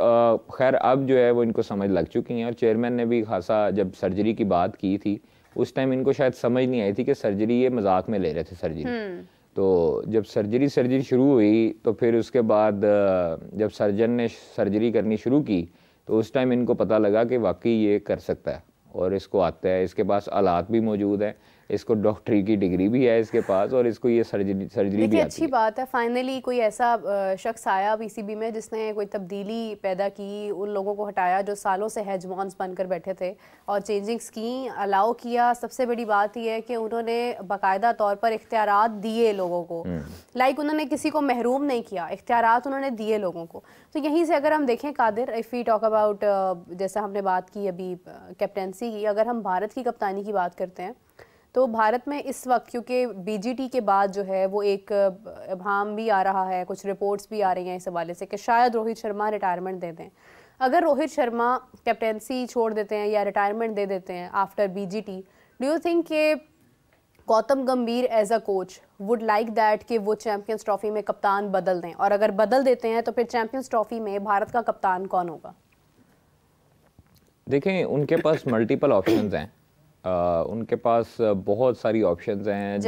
खैर अब जो है वो इनको समझ लग चुकी हैं। और चेयरमैन ने भी खासा, जब सर्जरी की बात की थी उस टाइम इनको शायद समझ नहीं आई थी कि सर्जरी ये मजाक में ले रहे थे सर्जरी। तो जब सर्जरी शुरू हुई तो फिर उसके बाद जब सर्जन ने सर्जरी करनी शुरू की तो उस टाइम इनको पता लगा कि वाकई ये कर सकता है और इसको आता है, इसके पास आलात भी मौजूद है, इसको डॉक्टरी की डिग्री भी है इसके पास, और इसको ये सर्जरी भी आती है। अच्छी बात है, फाइनली कोई ऐसा शख्स आया पीसीबी में जिसने कोई तब्दीली पैदा की, उन लोगों को हटाया जो सालों से हेजमॉन्स बनकर बैठे थे और चेंजिंग्स की, अलाउ किया। सबसे बड़ी बात यह है कि उन्होंने बाकायदा तौर पर इख्तियारात दिए लोगों को, लाइक उन्होंने किसी को महरूम नहीं किया, इख्तियारात उन्होंने दिए लोगों को। तो यहीं से अगर हम देखें Qadir, if we talk about, जैसा हमने बात की अभी कैप्टेंसी की, अगर हम भारत की कप्तानी की बात करते हैं तो भारत में इस वक्त, क्योंकि बीजीटी के बाद जो है वो एक इब्हाम भी आ रहा है, कुछ रिपोर्ट्स भी आ रही हैं इस हवाले से कि शायद रोहित शर्मा रिटायरमेंट दे दें। अगर रोहित शर्मा कैप्टेंसी छोड़ देते हैं या रिटायरमेंट दे देते हैं after BGT, do you think कि Gautam Gambhir as a coach would like that कि वो चैम्पियंस ट्रॉफी में कप्तान बदल दें? और अगर बदल देते हैं तो फिर चैम्पियंस ट्रॉफी में भारत का कप्तान कौन होगा? देखें, उनके पास मल्टीपल ऑप्शंस हैं। उनके पास बहुत सारी ऑप्शंस हैं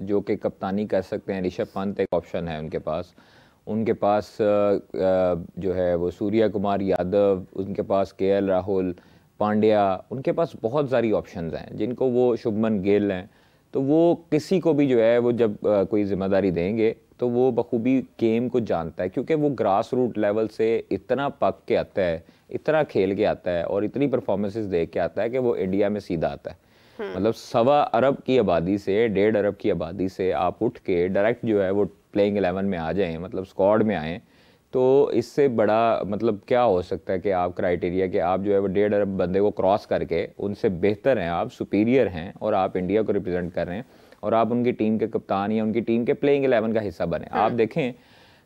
जो कि कप्तानी कर सकते हैं। ऋषभ पंत एक ऑप्शन है उनके पास जो है वो सूर्या कुमार यादव, उनके पास केएल राहुल, पांड्या, उनके पास बहुत सारी ऑप्शंस हैं जिनको वो, शुभमन गिल हैं। तो वो किसी को भी जो है वो जब कोई जिम्मेदारी देंगे तो वो बखूबी गेम को जानता है, क्योंकि वो ग्रास रूट लेवल से इतना पक के आता है, इतना खेल के आता है और इतनी परफॉर्मेंसेस दे के आता है कि वो इंडिया में सीधा आता है। मतलब 1.25 अरब की आबादी से, 1.5 अरब की आबादी से आप उठ के डायरेक्ट जो है वो प्लेइंग 11 में आ जाएं, मतलब स्क्वाड में आएँ, तो इससे बड़ा मतलब क्या हो सकता है कि आप क्राइटेरिया कि आप जो है वो 1.5 अरब बंदे को क्रॉस करके उनसे बेहतर हैं, आप सुपीरियर हैं और आप इंडिया को रिप्रेजेंट कर रहे हैं और आप उनकी टीम के कप्तान या उनकी टीम के प्लेइंग 11 का हिस्सा बने। आप देखें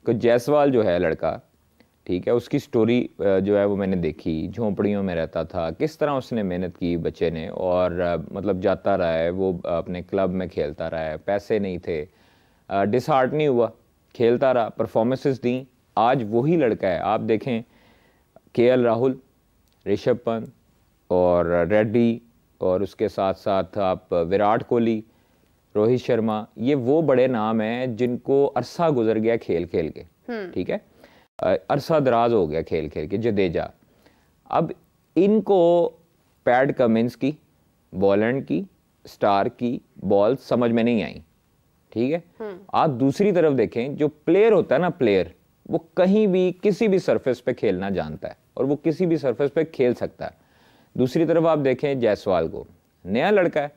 कि जायसवाल जो है लड़का, ठीक है, उसकी स्टोरी जो है वो मैंने देखी, झोंपड़ियों में रहता था, किस तरह उसने मेहनत की बच्चे ने, और मतलब जाता रहा है वो अपने क्लब में खेलता रहा है, पैसे नहीं थे, डिसहार्ट नहीं हुआ, खेलता रहा, परफॉर्मेंसेस दी। आज वही लड़का है। आप देखें केएल राहुल, ऋषभ पंत और रेड्डी, और उसके साथ साथ आप विराट कोहली, रोहित शर्मा, ये वो बड़े नाम हैं जिनको अरसा गुजर गया खेल खेल के, ठीक है, अरसा दराज हो गया खेल खेल के। जडेजा, अब इनको पैट कमिंस की, बॉलैंड की, स्टार की बॉल समझ में नहीं आई, ठीक है। आप दूसरी तरफ देखें, जो प्लेयर होता है ना, प्लेयर वो कहीं भी किसी भी सरफेस पे खेलना जानता है और वो किसी भी सरफेस पे खेल सकता है। दूसरी तरफ आप देखें जायसवाल को, नया लड़का है,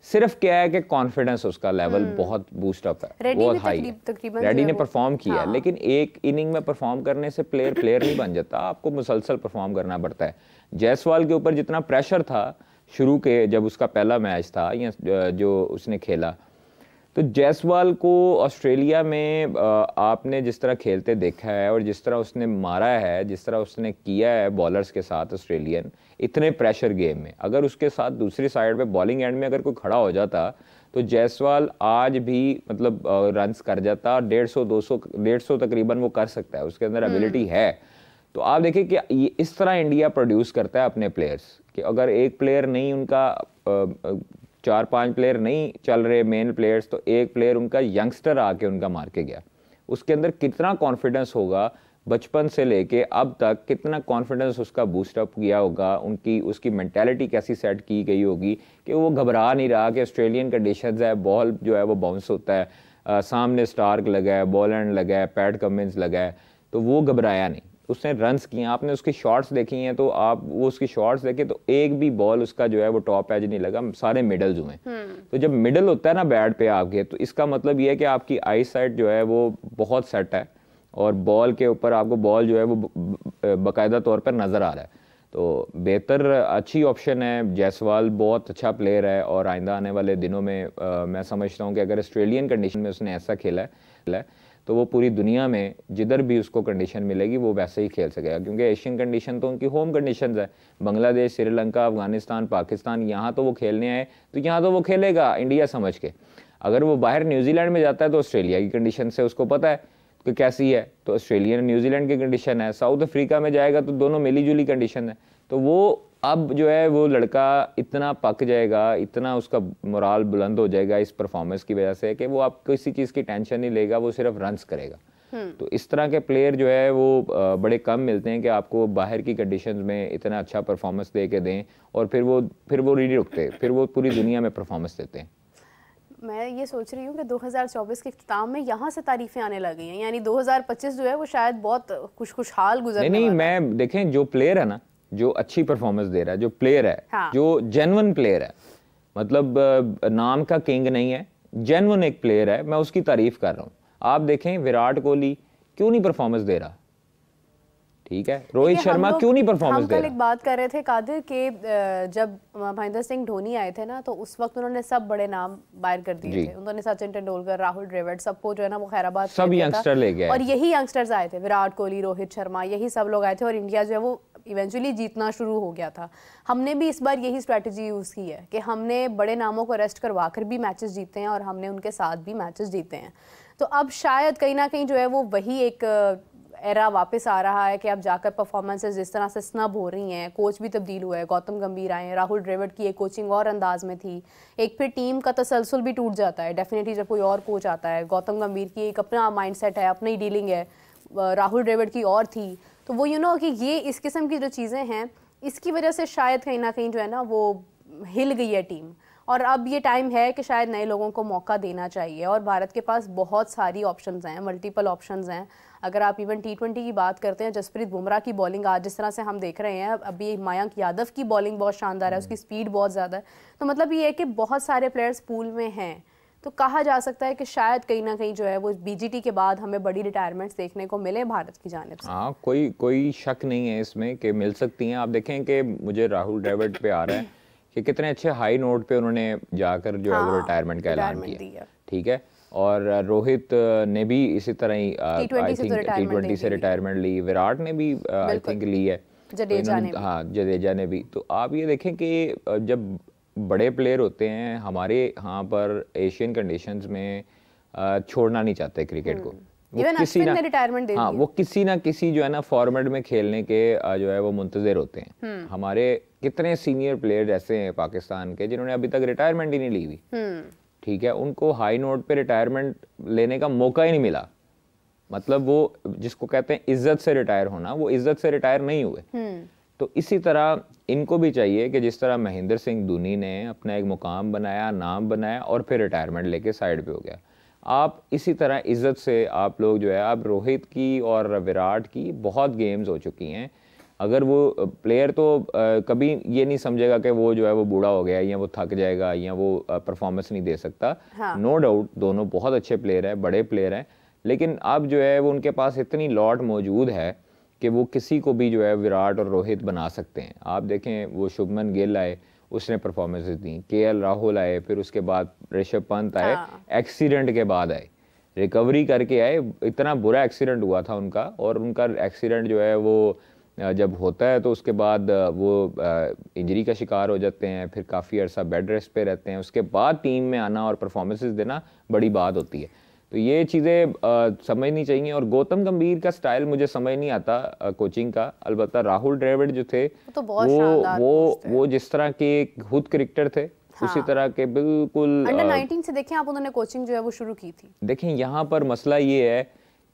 सिर्फ क्या है कि कॉन्फिडेंस उसका लेवल बहुत बूस्ट अप है, बहुत हाई है। रेड्डी ने परफॉर्म किया, लेकिन एक इनिंग में परफॉर्म करने से प्लेयर नहीं बन जाता, आपको मुसलसल परफॉर्म करना पड़ता है। जायसवाल के ऊपर जितना प्रेशर था शुरू के, जब उसका पहला मैच था या जो उसने खेला, तो जायसवाल को ऑस्ट्रेलिया में आपने जिस तरह खेलते देखा है और जिस तरह उसने मारा है, जिस तरह उसने किया है बॉलर्स के साथ ऑस्ट्रेलियन, इतने प्रेशर गेम में, अगर उसके साथ दूसरी साइड पे बॉलिंग एंड में अगर कोई खड़ा हो जाता तो जायसवाल आज भी मतलब रन्स कर जाता, 150-200 तकरीबन वो कर सकता है, उसके अंदर एबिलिटी है। तो आप देखिए कि इस तरह इंडिया प्रोड्यूस करता है अपने प्लेयर्स, कि अगर एक प्लेयर नहीं, उनका 4-5 प्लेयर नहीं चल रहे मेन प्लेयर्स, तो एक प्लेयर उनका यंगस्टर आके उनका मार के गया, उसके अंदर कितना कॉन्फिडेंस होगा, बचपन से लेके अब तक कितना कॉन्फिडेंस उसका बूस्टअप किया होगा, उसकी मेंटालिटी कैसी सेट की गई होगी कि वो घबरा नहीं रहा कि ऑस्ट्रेलियन कंडीशंस है, बॉल जो है वो बाउंस होता है, सामने स्टार्क लगा है, बॉलैंड लगा है, पैट कमिंस लगा है, तो वो घबराया नहीं, उसने रन्स किए। आपने उसकी शॉट्स देखी हैं तो आप वो उसकी शॉट्स देखें तो एक भी बॉल उसका जो है वो टॉप एज नहीं लगा, सारे मिडल्स हुए। तो जब मिडल होता है ना बैट पे आपके, तो इसका मतलब ये है कि आपकी आई साइट जो है वो बहुत सेट है और बॉल के ऊपर आपको बॉल जो है वो बाकायदा तौर पर नज़र आ रहा है। तो बेहतर अच्छी ऑप्शन है, जायसवाल बहुत अच्छा प्लेयर है और आइंदा आने वाले दिनों में मैं समझता हूँ कि अगर ऑस्ट्रेलियन कंडीशन में उसने ऐसा खेला है तो वो पूरी दुनिया में जिधर भी उसको कंडीशन मिलेगी वो वैसे ही खेल सकेगा, क्योंकि एशियन कंडीशन तो उनकी होम कंडीशंस है, बांग्लादेश, श्रीलंका, अफगानिस्तान, पाकिस्तान, यहाँ तो वो खेलने आए तो यहाँ तो वो खेलेगा इंडिया समझ के। अगर वो बाहर न्यूजीलैंड में जाता है तो ऑस्ट्रेलिया की कंडीशन से उसको पता है कि कैसी है, तो ऑस्ट्रेलिया न्यूजीलैंड की कंडीशन है, साउथ अफ्रीका में जाएगा तो दोनों मिली जुली कंडीशन है। तो वो अब जो है वो लड़का इतना पक जाएगा, इतना उसका मोराल बुलंद हो जाएगा इस परफॉर्मेंस की वजह से कि वो आप किसी चीज़ की टेंशन नहीं लेगा, वो सिर्फ रन्स करेगा। तो इस तरह के प्लेयर जो है वो बड़े कम मिलते हैं कि आपको बाहर की कंडीशंस में इतना अच्छा परफॉर्मेंस दे के दें और फिर वो नहीं रुकते, फिर वो पूरी दुनिया में परफॉर्मेंस देते हैं। मैं ये सोच रही हूँ कि 2024 के इख्तिताम में यहाँ से तारीफें आने लगी हैं, यानी 2025 जो है वो शायद बहुत खुशहाल गुजरने नहीं, वाला है। मैं देखें जो प्लेयर है ना, जो अच्छी परफॉर्मेंस दे रहा है, जो प्लेयर है, हाँ। जो जेन्युइन प्लेयर है, मतलब नाम का किंग नहीं है, जेन्युइन एक प्लेयर है, मैं उसकी तारीफ कर रहा हूँ। आप देखें विराट कोहली क्यों नहीं परफॉर्मेंस दे रहा, ठीक है, रोहित शर्मा क्यों नहीं परफॉर्मेंस दे रहा। हम कल एक बात कर रहे थे कादिर के जब महेंद्र सिंह धोनी आए थे ना, तो उस वक्त उन्होंने सब बड़े नाम बाहर कर दिए थे, उन्होंने सचिन तेंदुलकर, राहुल द्रविड़, सबको जो है ना वो खैराबाद सब यंगस्टर ले गए, और यही यंगस्टर्स आए थे, विराट कोहली, रोहित शर्मा, यही सब लोग आए थे और इंडिया जो है वो इवेंचुअली जीतना शुरू हो गया था। हमने भी इस बार यही स्ट्रैटेजी यूज़ की है कि हमने बड़े नामों को रेस्ट करवा कर भी मैचेस जीते हैं और हमने उनके साथ भी मैचेस जीते हैं। तो अब शायद कहीं ना कहीं जो है वो वही एक एरा वापस आ रहा है कि अब जाकर परफॉर्मेंसेस जिस तरह से स्नब हो रही हैं, कोच भी तब्दील हुआ है, गौतम गंभीर आए हैं, राहुल द्रविड़ की एक कोचिंग और अंदाज में थी, एक फिर टीम का तसलसल भी टूट जाता है डेफिनेटली जब कोई और कोच आता है। गौतम गंभीर की एक अपना माइंडसेट है, अपनी डीलिंग है, राहुल द्रविड़ की और थी, तो वो कि ये इस किस्म की जो चीज़ें हैं इसकी वजह से शायद कहीं ना कहीं जो है ना वो हिल गई है टीम, और अब ये टाइम है कि शायद नए लोगों को मौका देना चाहिए। और भारत के पास बहुत सारी ऑप्शंस हैं, मल्टीपल ऑप्शंस हैं। अगर आप इवन T20 की बात करते हैं, जसप्रीत बुमराह की बॉलिंग आज जिस तरह से हम देख रहे हैं, अभी मयंक यादव की बॉलिंग बहुत शानदार है, उसकी स्पीड बहुत ज़्यादा है, तो मतलब ये है कि बहुत सारे प्लेयर्स पूल में हैं। तो कहा जा सकता है कि शायद कहीं ना कहीं जो है वो BGT के बाद हमें बड़ी रिटायरमेंट्स देखने को मिले भारत की जानिब से। हाँ, कोई शक नहीं है इसमें कि मिल सकती हैं। आप देखें कि मुझे राहुल द्रविड़ पे आ रहा है कि कितने अच्छे हाई नोट पे उन्होंने जाकर जो है वो रिटायरमेंट का ऐलान किया, ठीक है। और रोहित ने भी इसी तरह ही T20 से रिटायरमेंट ली, विराट ने भी आई थिंक ली है, जडेजा ने भी। तो आप ये देखें कि जब बड़े प्लेयर होते हैं हमारे यहाँ पर एशियन कंडीशंस में छोड़ना नहीं चाहते क्रिकेट को, वो किसी ना रिटायरमेंट हाँ वो किसी ना किसी जो है ना फॉर्मेट में खेलने के जो है वो मुंतजर होते हैं। हमारे कितने सीनियर प्लेयर ऐसे हैं पाकिस्तान के जिन्होंने अभी तक रिटायरमेंट ही नहीं ली हुई, ठीक है, उनको हाई नोट पे रिटायरमेंट लेने का मौका ही नहीं मिला। मतलब वो जिसको कहते हैं इज्जत से रिटायर होना, वो इज्जत से रिटायर नहीं हुए। तो इसी तरह इनको भी चाहिए कि जिस तरह महेंद्र सिंह धोनी ने अपना एक मुकाम बनाया, नाम बनाया और फिर रिटायरमेंट लेके साइड पे हो गया, आप इसी तरह इज्जत से आप लोग जो है, आप रोहित की और विराट की बहुत गेम्स हो चुकी हैं। अगर वो प्लेयर तो कभी ये नहीं समझेगा कि वो जो है वो बूढ़ा हो गया या वो थक जाएगा या वो परफॉर्मेंस नहीं दे सकता। नो डाउट दोनों बहुत अच्छे प्लेयर हैं, बड़े प्लेयर हैं, लेकिन अब जो है वो उनके पास इतनी लॉट मौजूद है कि वो किसी को भी जो है विराट और रोहित बना सकते हैं। आप देखें वो शुभमन गिल आए, उसने परफॉर्मेंसेस दी। केएल राहुल आए, फिर उसके बाद ऋषभ पंत आए, एक्सीडेंट के बाद आए, रिकवरी करके आए। इतना बुरा एक्सीडेंट हुआ था उनका, और उनका एक्सीडेंट जो है वो जब होता है तो उसके बाद वो इंजरी का शिकार हो जाते हैं, फिर काफ़ी अर्सा बेड रेस्ट पे रहते हैं, उसके बाद टीम में आना और परफॉर्मेंसेस देना बड़ी बात होती है। तो ये चीज़ें समझनी चाहिए। और गौतम गंभीर का स्टाइल मुझे समझ नहीं आता कोचिंग का। अलबत्ता राहुल द्रविड़ जो थे तो बहुत वो जिस तरह के खुद क्रिकेटर थे, उसी तरह के बिल्कुल अंडर 19 से देखें आप, उन्होंने कोचिंग जो है वो शुरू की थी। देखें यहाँ पर मसला ये है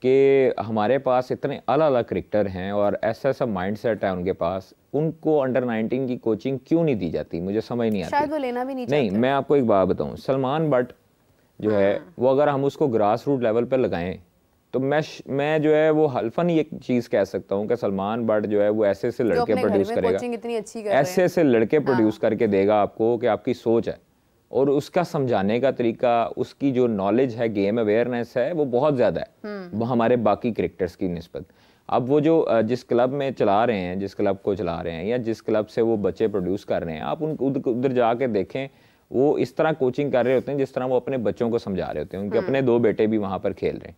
कि हमारे पास इतने अलग अलग क्रिकेटर हैं और ऐसा ऐसा माइंडसेट है उनके पास, उनको अंडर 19 की कोचिंग क्यों नहीं दी जाती, मुझे समझ नहीं आती। शायद वो लेना भी नहीं मैं आपको एक बात बताऊं, सलमान बट जो है वो अगर हम उसको ग्रास रूट लेवल पर लगाएं तो मैं जो है वो हल्फन ये चीज़ कह सकता हूँ कि सलमान बट जो है वो ऐसे ऐसे लड़के प्रोड्यूस करेगा, ऐसे ऐसे लड़के प्रोड्यूस करके देगा आपको कि आपकी सोच है और उसका समझाने का तरीका, उसकी जो नॉलेज है, गेम अवेयरनेस है, वो बहुत ज़्यादा है वो हमारे बाकी क्रिकेटर्स की निस्बत। अब वो जो जिस क्लब में चला रहे हैं, जिस क्लब को चला रहे हैं या जिस क्लब से वो बच्चे प्रोड्यूस कर रहे हैं, आप उधर जाके देखें, वो इस तरह कोचिंग कर रहे होते हैं जिस तरह वो अपने बच्चों को समझा रहे होते हैं। उनके अपने 2 बेटे भी वहाँ पर खेल रहे हैं।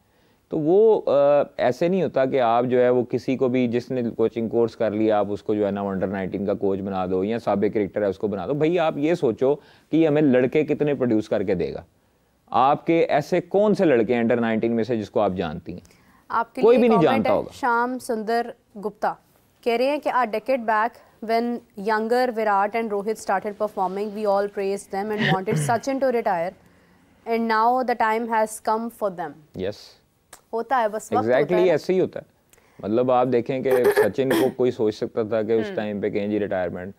तो वो ऐसे नहीं होता कि आप जो है वो किसी को भी जिसने कोचिंग कोर्स कर लिया आप उसको जो है ना अंडर 19 का कोच बना दो या साबिक क्रिकेटर है उसको बना दो। भाई आप ये सोचो कि हमें लड़के कितने प्रोड्यूस करके देगा। आपके ऐसे कौन से लड़के हैं अंडर 19 में से जिसको आप जानती हैं? आपके कोई भी नहीं जानता होगा। श्याम सुंदर गुप्ता कह रहे हैं कि a decade back when younger Virat and Rohit started performing, we all praised them and wanted Sachin to retire, and now the time has come for them. Yes. होता है बस वक्त exactly होता है। ऐसे ही होता है। मतलब आप देखें कि सचिन को कोई सोच सकता था कि उस टाइम पे कहें जी रिटायरमेंट,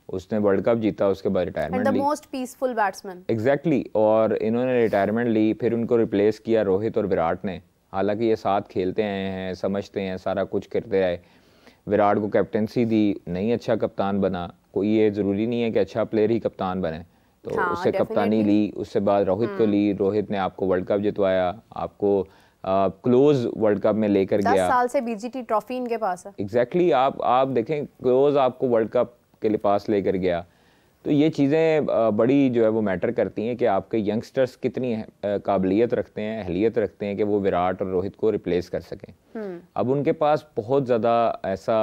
उसने वर्ल्ड कप जीता, उसके बाद रिटायरमेंट ली। And the most peaceful batsman. Exactly और इन्होंने रिटायरमेंट ली, फिर उनको रिप्लेस किया रोहित और विराट ने। हालांकि ये साथ खेलते आए हैं, समझते हैं, सारा कुछ करते आए। विराट को कैप्टेंसी दी, नहीं अच्छा कप्तान बना, कोई ये ज़रूरी नहीं है कि अच्छा प्लेयर ही कप्तान बने, तो उससे कप्तानी ली। उससे बाद रोहित को ली, रोहित ने आपको वर्ल्ड कप जितवाया, आपको क्लोज वर्ल्ड कप में लेकर गया। 10 साल से बीजीटी ट्रॉफी इनके पास है। एग्जैक्टली आप देखें, क्लोज आपको वर्ल्ड कप के लिए पास लेकर गया। तो ये चीज़ें बड़ी जो है वो मैटर करती हैं कि आपके यंगस्टर्स कितनी काबिलियत रखते हैं, अहलियत रखते हैं कि वो विराट और रोहित को रिप्लेस कर सकें। अब उनके पास बहुत ज़्यादा ऐसा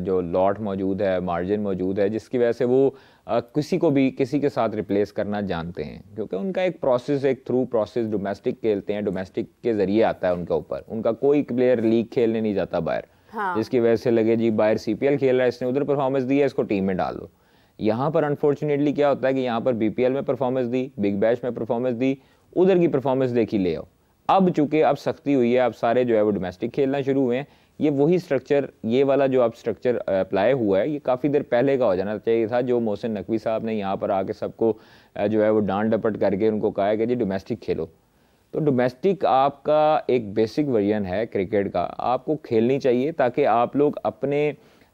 जो लॉट मौजूद है, मार्जिन मौजूद है, जिसकी वजह से वो किसी को भी किसी के साथ रिप्लेस करना जानते हैं, क्योंकि उनका एक प्रोसेस, एक थ्रू प्रोसेस डोमेस्टिक खेलते हैं, डोमेस्टिक के ज़रिए आता है उनके ऊपर। उनका कोई प्लेयर लीग खेलने नहीं जाता बाहर, जिसकी वजह से लगे जी बाहर CPL खेल रहा है, इसने उधर परफॉर्मेंस दी है, इसको टीम में डाल दो। यहाँ पर अनफॉर्चुनेटली क्या होता है कि यहाँ पर BPL में परफॉर्मेंस दी, बिग बैश में परफॉर्मेंस दी, उधर की परफॉर्मेंस देखी ले आओ। अब चूंकि अब सख्ती हुई है, अब सारे जो है वो डोमेस्टिक खेलना शुरू हुए हैं। ये वही स्ट्रक्चर, ये वाला जो अब स्ट्रक्चर अप्लाई हुआ है, ये काफ़ी देर पहले का हो जाना चाहिए था, जो मोहसिन नकवी साहब ने यहाँ पर आके सबको जो है वो डांट डपट करके उनको कहा है कि जी डोमेस्टिक खेलो। तो डोमेस्टिक आपका एक बेसिक वर्जन है क्रिकेट का, आपको खेलनी चाहिए ताकि आप लोग अपने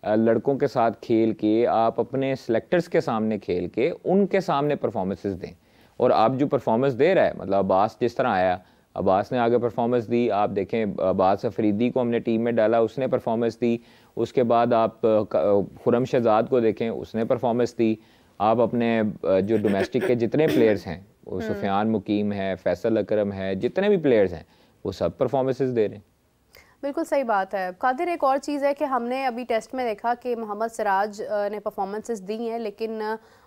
लड़कों के साथ खेल के, आप अपने सेलेक्टर्स के सामने खेल के उनके सामने परफॉर्मेंसेस दें। और आप जो परफॉर्मेंस दे रहा है, मतलब अब्बास जिस तरह आया, अब्बास ने आगे परफॉर्मेंस दी। आप देखें अब्बास अफरीदी को हमने टीम में डाला, उसने परफॉर्मेंस दी। उसके बाद आप खुरम शहजाद को देखें, उसने परफॉर्मेंस दी। आप अपने जो डोमेस्टिक के जितने प्लेयर्स हैं, वो सुफियान मुकीम है, फैसल अकरम है, जितने भी प्लेयर्स हैं वो सब परफॉर्मेंसेस दे रहे हैं। बिल्कुल सही बात है कादिर। एक और चीज़ है कि हमने अभी टेस्ट में देखा कि मोहम्मद सिराज ने परफॉर्मेंसेस दी हैं, लेकिन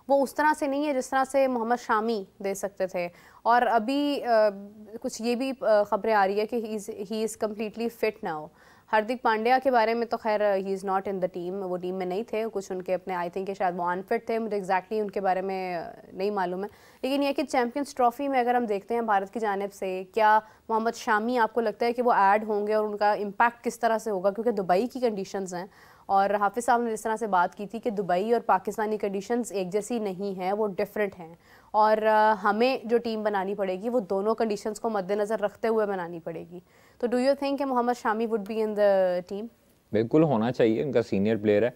वो उस तरह से नहीं है जिस तरह से मोहम्मद शामी दे सकते थे। और अभी कुछ ये भी खबरें आ रही है कि he is completely fit now. Hardik Pandya के बारे में तो खैर he is not in the team, वो टीम में नहीं थे, कुछ उनके अपने आई थिंक शायद वो अनफिट थे, मुझे एग्जैक्टली उनके बारे में नहीं मालूम है। लेकिन ये कि चैम्पियंस ट्रॉफी में अगर हम देखते हैं भारत की जानिब से, क्या मोहम्मद शामी आपको लगता है कि वो ऐड होंगे और उनका इम्पैक्ट किस तरह से होगा? क्योंकि दुबई की कंडीशंस हैं और हाफिज़ साहब ने जिस तरह से बात की थी कि दुबई और पाकिस्तानी कंडीशंस एक जैसी नहीं हैं, वो डिफरेंट हैं और हमें जो टीम बनानी पड़ेगी वो दोनों कंडीशंस को मद्देनज़र रखते हुए बनानी पड़ेगी। तो डू यू थिंक कि Mohammed Shami would be in the team? बिल्कुल होना चाहिए, उनका सीनियर प्लेयर है,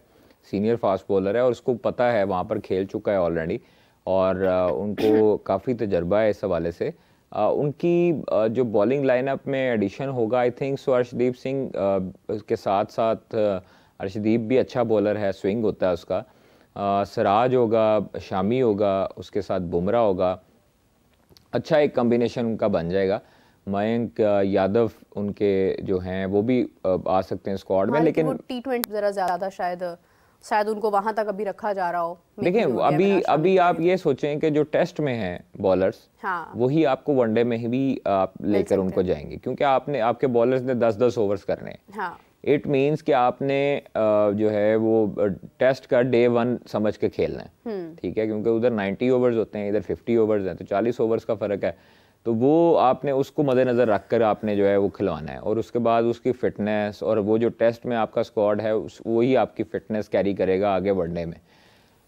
सीनियर फास्ट बॉलर है और उसको पता है, वहाँ पर खेल चुका है ऑलरेडी और उनको काफ़ी तजर्बा है इस हवाले से। उनकी जो बॉलिंग लाइनअप में एडिशन होगा I think so Arshdeep Singh के साथ साथ अर्शदीप भी अच्छा बॉलर है, स्विंग होता है उसका, सिराज होगा, शामी होगा, उसके साथ बुमराह होगा, अच्छा एक कॉम्बिनेशन उनका बन जाएगा। मयंक यादव उनके जो हैं वो भी आ सकते हैं स्क्वाड में, लेकिन T20 जरा ज़्यादा शायद उनको वहां तक अभी रखा जा रहा हो। देखिए अभी आप ये सोचें कि जो टेस्ट में हैं बॉलर्स, हाँ, वही आपको वनडे में भी आप लेकर उनको जाएंगे, क्योंकि आपके बॉलर्स ने 10-10 ओवर्स करने हैं। हाँ, इट मीन्स कि आपने जो है वो टेस्ट का डे 1 समझ के खेलना है, ठीक है, क्योंकि उधर 90 ओवर्स होते हैं, इधर 50 ओवर्स हैं, तो 40 ओवर्स का फ़र्क है। तो वो आपने उसको मद्देनज़र रख कर आपने जो है वो खिलवाना है, और उसके बाद उसकी फ़िटनेस और वो जो टेस्ट में आपका स्क्वाड है वही आपकी फ़िटनेस कैरी करेगा आगे बढ़ने में।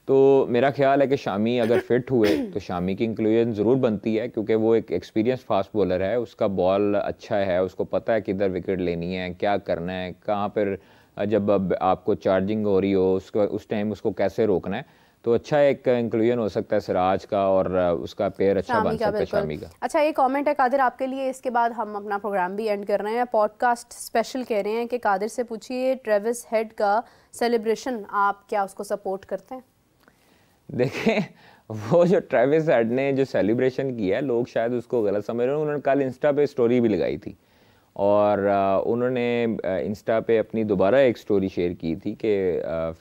तो मेरा ख्याल है कि शामी अगर फिट हुए तो शामी की इंक्लूजन ज़रूर बनती है, क्योंकि वो एक एक्सपीरियंस फास्ट बॉलर है, उसका बॉल अच्छा है, उसको पता है किधर विकेट लेनी है, क्या करना है, कहाँ पर जब आपको चार्जिंग हो रही हो उस टाइम उसको कैसे रोकना है। तो अच्छा एक इंक्लूजन हो सकता है सिराज का, और उसका पेयर अच्छा बन सकता है शामी का। अच्छा, ये कमेंट है कादिर आपके लिए, इसके बाद हम अपना प्रोग्राम भी एंड कर रहे हैं। पॉडकास्ट स्पेशल कह रहे हैं कि कादिर से पूछिए ट्रेविस हेड का सेलिब्रेशन, आप क्या उसको सपोर्ट करते हैं? देखें, वो जो ट्रेविस हेड ने जो सेलिब्रेशन किया है, लोग शायद उसको गलत समझ रहे हैं। उन्होंने कल इंस्टा पे स्टोरी भी लगाई थी, और उन्होंने इंस्टा पे अपनी दोबारा एक स्टोरी शेयर की थी कि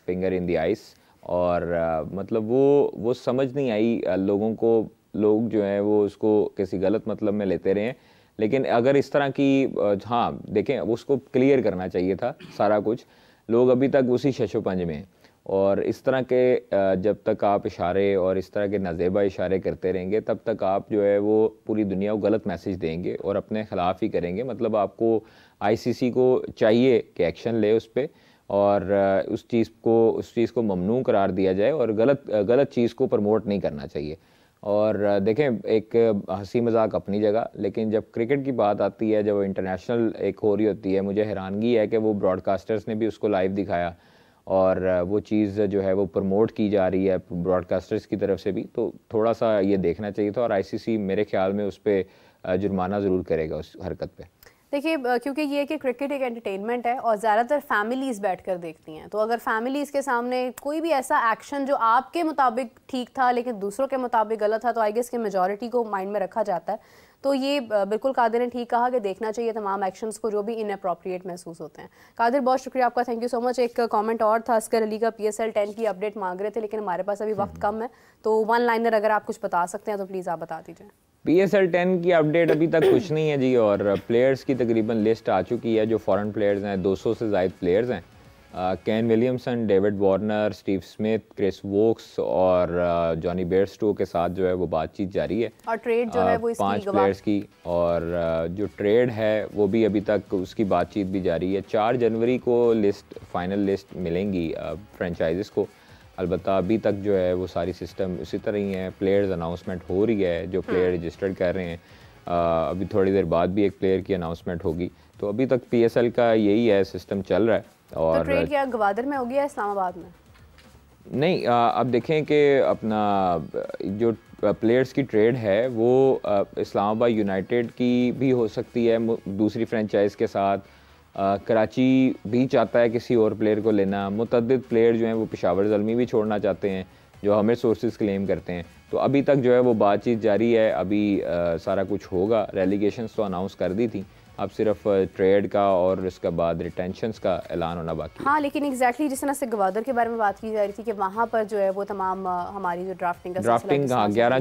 फिंगर इन द आइस, और मतलब वो समझ नहीं आई लोगों को। लोग जो हैं वो उसको किसी गलत मतलब में लेते रहे हैं, लेकिन अगर इस तरह की हाँ देखें, उसको क्लियर करना चाहिए था सारा कुछ। लोग अभी तक उसी शशोपंज में हैं, और इस तरह के जब तक आप इशारे और इस तरह के नाजेबा इशारे करते रहेंगे, तब तक आप जो है वो पूरी दुनिया को गलत मैसेज देंगे और अपने ख़िलाफ़ ही करेंगे। मतलब आपको आईसीसी को चाहिए कि एक्शन ले उस पर, और उस चीज़ को ममनू करार दिया जाए, और गलत चीज़ को प्रमोट नहीं करना चाहिए। और देखें, एक हंसी मजाक अपनी जगह, लेकिन जब क्रिकेट की बात आती है, जब इंटरनेशनल एक हो रही होती है, मुझे हैरानगी है कि वो ब्रॉडकास्टर्स ने भी उसको लाइव दिखाया, और वो चीज़ जो है वो प्रमोट की जा रही है ब्रॉडकास्टर्स की तरफ से भी। तो थोड़ा सा ये देखना चाहिए था, और आईसीसी मेरे ख्याल में उस पर जुर्माना ज़रूर करेगा उस हरकत पे। देखिए, क्योंकि ये कि क्रिकेट एक एंटरटेनमेंट है और ज़्यादातर फैमिलीज़ बैठकर देखती हैं, तो अगर फैमिलीज़ के सामने कोई भी ऐसा एक्शन जो आपके मुताबिक ठीक था लेकिन दूसरों के मुताबिक गलत था, तो आई गेस कि मेजॉरिटी को माइंड में रखा जाता है। तो ये बिल्कुल कादिर ने ठीक कहा कि देखना चाहिए तमाम एक्शंस को जो भी इनअप्रोप्रिएट महसूस होते हैं। कादिर, बहुत शुक्रिया आपका, थैंक यू सो मच। एक कमेंट और था, असगर अली का PSL 10 की अपडेट मांग रहे थे, लेकिन हमारे पास अभी वक्त कम है, तो वन लाइनर अगर आप कुछ बता सकते हैं तो प्लीज़ आप बता दीजिए। PSL 10 की अपडेट अभी तक कुछ नहीं है जी, और प्लेयर्स की तकरीबन लिस्ट आ चुकी है जो फॉरेन प्लेयर्स हैं। 200 से ज़ायद प्लेयर्स हैं। Kane Williamson, David Warner, Steve Smith, Chris Woakes और जॉनी बेयरस्टो के साथ जो है वो बातचीत जारी है, और ट्रेड जो है वो 5 प्लेयर्स की, और जो ट्रेड है वो भी अभी तक उसकी बातचीत भी जारी है। 4 जनवरी को फाइनल लिस्ट मिलेंगी फ्रेंचाइजेस को। अलबत्ता अभी तक जो है वो सारी सिस्टम उसी तरह ही है। प्लेयर्स अनाउंसमेंट हो रही है, जो प्लेयर रजिस्टर्ड कर रहे हैं। अभी थोड़ी देर बाद भी एक प्लेयर की अनाउंसमेंट होगी। तो अभी तक PSL का यही है, सिस्टम चल रहा है। और तो ट्रेड क्या गवादर में होगी या इस्लामाबाद में? नहीं, अब देखें कि अपना जो प्लेयर्स की ट्रेड है वो इस्लामाबाद यूनाइटेड की भी हो सकती है दूसरी फ्रेंचाइज के साथ। कराची भी चाहता है किसी और प्लेयर को लेना। मुतअद्दिद प्लेयर जो हैं वो पेशावर ज़ल्मी भी छोड़ना चाहते हैं, जो हमें सोर्सेज क्लेम करते हैं। तो अभी तक जो है वो बातचीत जारी है। अभी सारा कुछ होगा। रेलीगेशंस तो अनाउंस कर दी थी, अब सिर्फ ट्रेड का और इसके बाद रिटेंशंस का ऐलान होना बाकी। हाँ, लेकिन एग्जैक्टली जिस तरह से गवादर के बारे में बात की जा रही थी कि वहाँ पर जो है वो तमाम हमारी जो ड्राफ्टिंग हाँ 11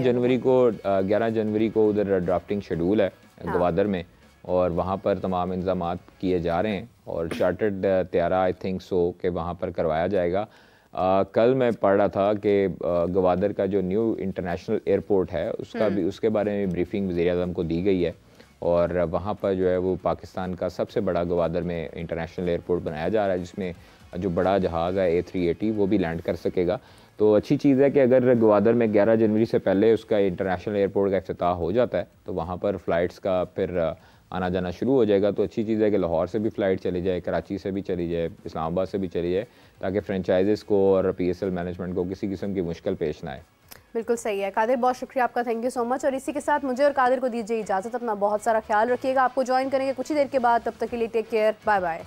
जनवरी को उधर ड्राफ्टिंग शेड्यूल है गवादर में, और वहाँ पर तमाम इंतजाम किए जा रहे हैं, और चार्टर्ड त्यारा आई थिंक सो कि वहाँ पर करवाया जाएगा। कल मैं पढ़ रहा था कि गवादर का जो न्यू इंटरनेशनल एयरपोर्ट है उसका भी, उसके बारे में ब्रीफिंग वज़ीर-ए-आज़म को दी गई है, और वहाँ पर जो है वो पाकिस्तान का सबसे बड़ा गवादर में इंटरनेशनल एयरपोर्ट बनाया जा रहा है, जिसमें जो बड़ा जहाज़ है A380 वो भी लैंड कर सकेगा। तो अच्छी चीज़ है कि अगर गवादर में 11 जनवरी से पहले उसका इंटरनेशनल एयरपोर्ट का इफ्तिताह हो जाता है तो वहाँ पर फ़्लाइट्स का फिर आना जाना शुरू हो जाएगा। तो अच्छी चीज़ है कि लाहौर से भी फ़्लाइट चली जाए, कराची से भी चली जाए, इस्लामाबाद से भी चली जाए, ताकि फ्रेंचाइजेस को और PSL मैनेजमेंट को किसी किस्म की मुश्किल पेश ना आए। बिल्कुल सही है कादिर, बहुत शुक्रिया आपका, थैंक यू सो मच। और इसी के साथ मुझे और कादिर को दीजिए इजाज़त। अपना बहुत सारा ख्याल रखिएगा। आपको ज्वाइन करेंगे कुछ ही देर के बाद, तब तक के लिए टेक केयर, बाय बाय।